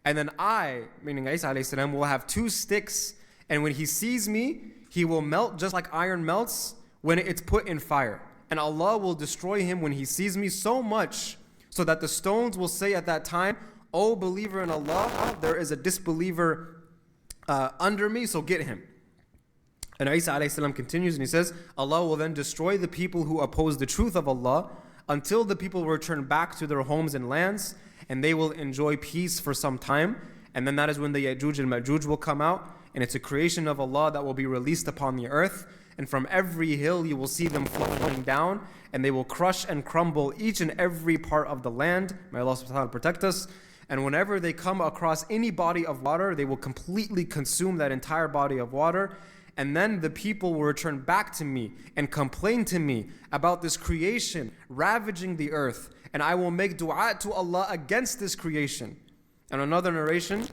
And then I, meaning Isa alayhi salam, will have two sticks. And when he sees me, he will melt just like iron melts when it's put in fire. And Allah will destroy him when he sees me so much so that the stones will say at that time, O believer in Allah, there is a disbeliever under me, so get him. And Isa alayhi salam continues and he says, Allah will then destroy the people who oppose the truth of Allah until the people return back to their homes and lands, and they will enjoy peace for some time. And then that is when the Ya'juj and Ma'juj will come out, and it's a creation of Allah that will be released upon the earth. And from every hill you will see them flowing down, and they will crush and crumble each and every part of the land. May Allah subhanahu wa ta'ala protect us. And whenever they come across any body of water, they will completely consume that entire body of water. And then the people will return back to me and complain to me about this creation ravaging the earth. And I will make dua to Allah against this creation. And another narration,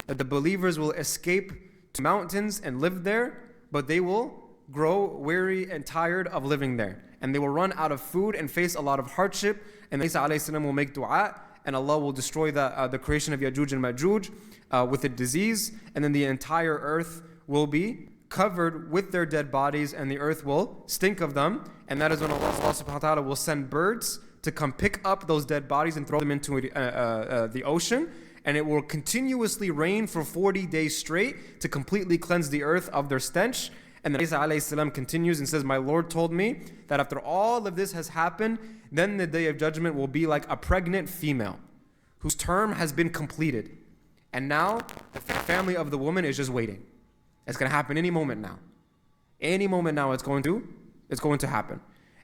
that the believers will escape to mountains and live there, but they will grow weary and tired of living there. And they will run out of food and face a lot of hardship. And Isa alayhi salam will make dua, and Allah will destroy the creation of Ya'juj and Ma'juj with a disease. And then the entire earth will be covered with their dead bodies, and the earth will stink of them. And that is when Allah subhanahu wa ta'ala will send birds to come pick up those dead bodies and throw them into the ocean. And it will continuously rain for 40 days straight to completely cleanse the earth of their stench. And then Isa alayhi salam continues and says, my Lord told me that after all of this has happened, then the day of judgment will be like a pregnant female whose term has been completed. And now the family of the woman is just waiting. It's going to happen any moment now. Any moment now it's going to happen.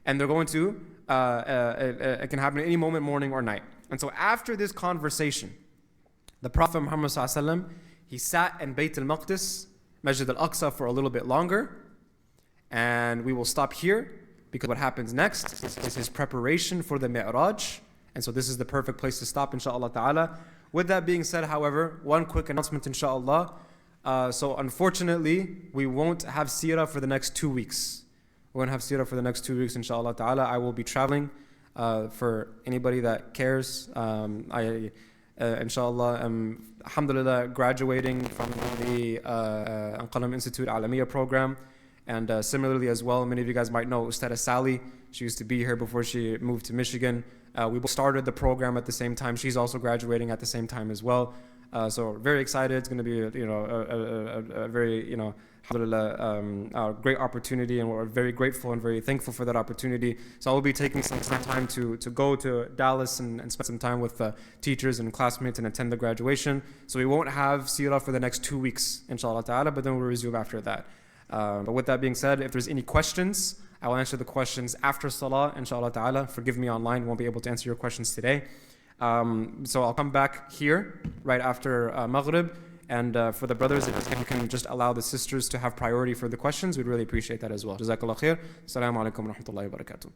And they're going to, it can happen any moment, morning or night. And so after this conversation, the Prophet Muhammad ﷺ, he sat in Bayt al-Maqdis, Masjid al-Aqsa, for a little bit longer. And we will stop here. because what happens next is his preparation for the Mi'raj. And so this is the perfect place to stop, inshaAllah ta'ala. With that being said, however, one quick announcement, inshaAllah. So unfortunately, we won't have Seerah for the next 2 weeks. We won't have Seerah for the next 2 weeks, inshaAllah ta'ala. I will be traveling. For anybody that cares, inshallah, alhamdulillah, graduating from the Al-Qalam Institute Alamiya program. And similarly as well, many of you guys might know Ustada Sally. She used to be here before she moved to Michigan. We both started the program at the same time. She's also graduating at the same time as well. So very excited. It's going to be a very, alhamdulillah, a great opportunity, and we're very grateful and very thankful for that opportunity. So I will be taking some time to go to Dallas and spend some time with teachers and classmates and attend the graduation. So we won't have Seerah for the next 2 weeks, inshallah ta'ala, but then we'll resume after that. But with that being said, if there's any questions, I will answer the questions after Salah, inshallah ta'ala. Forgive me online, won't be able to answer your questions today. So I'll come back here right after Maghrib. And for the brothers, if you can just allow the sisters to have priority for the questions, we'd really appreciate that as well. Jazakallah khair. Assalamu alaikum wa rahmatullahi wa barakatuh.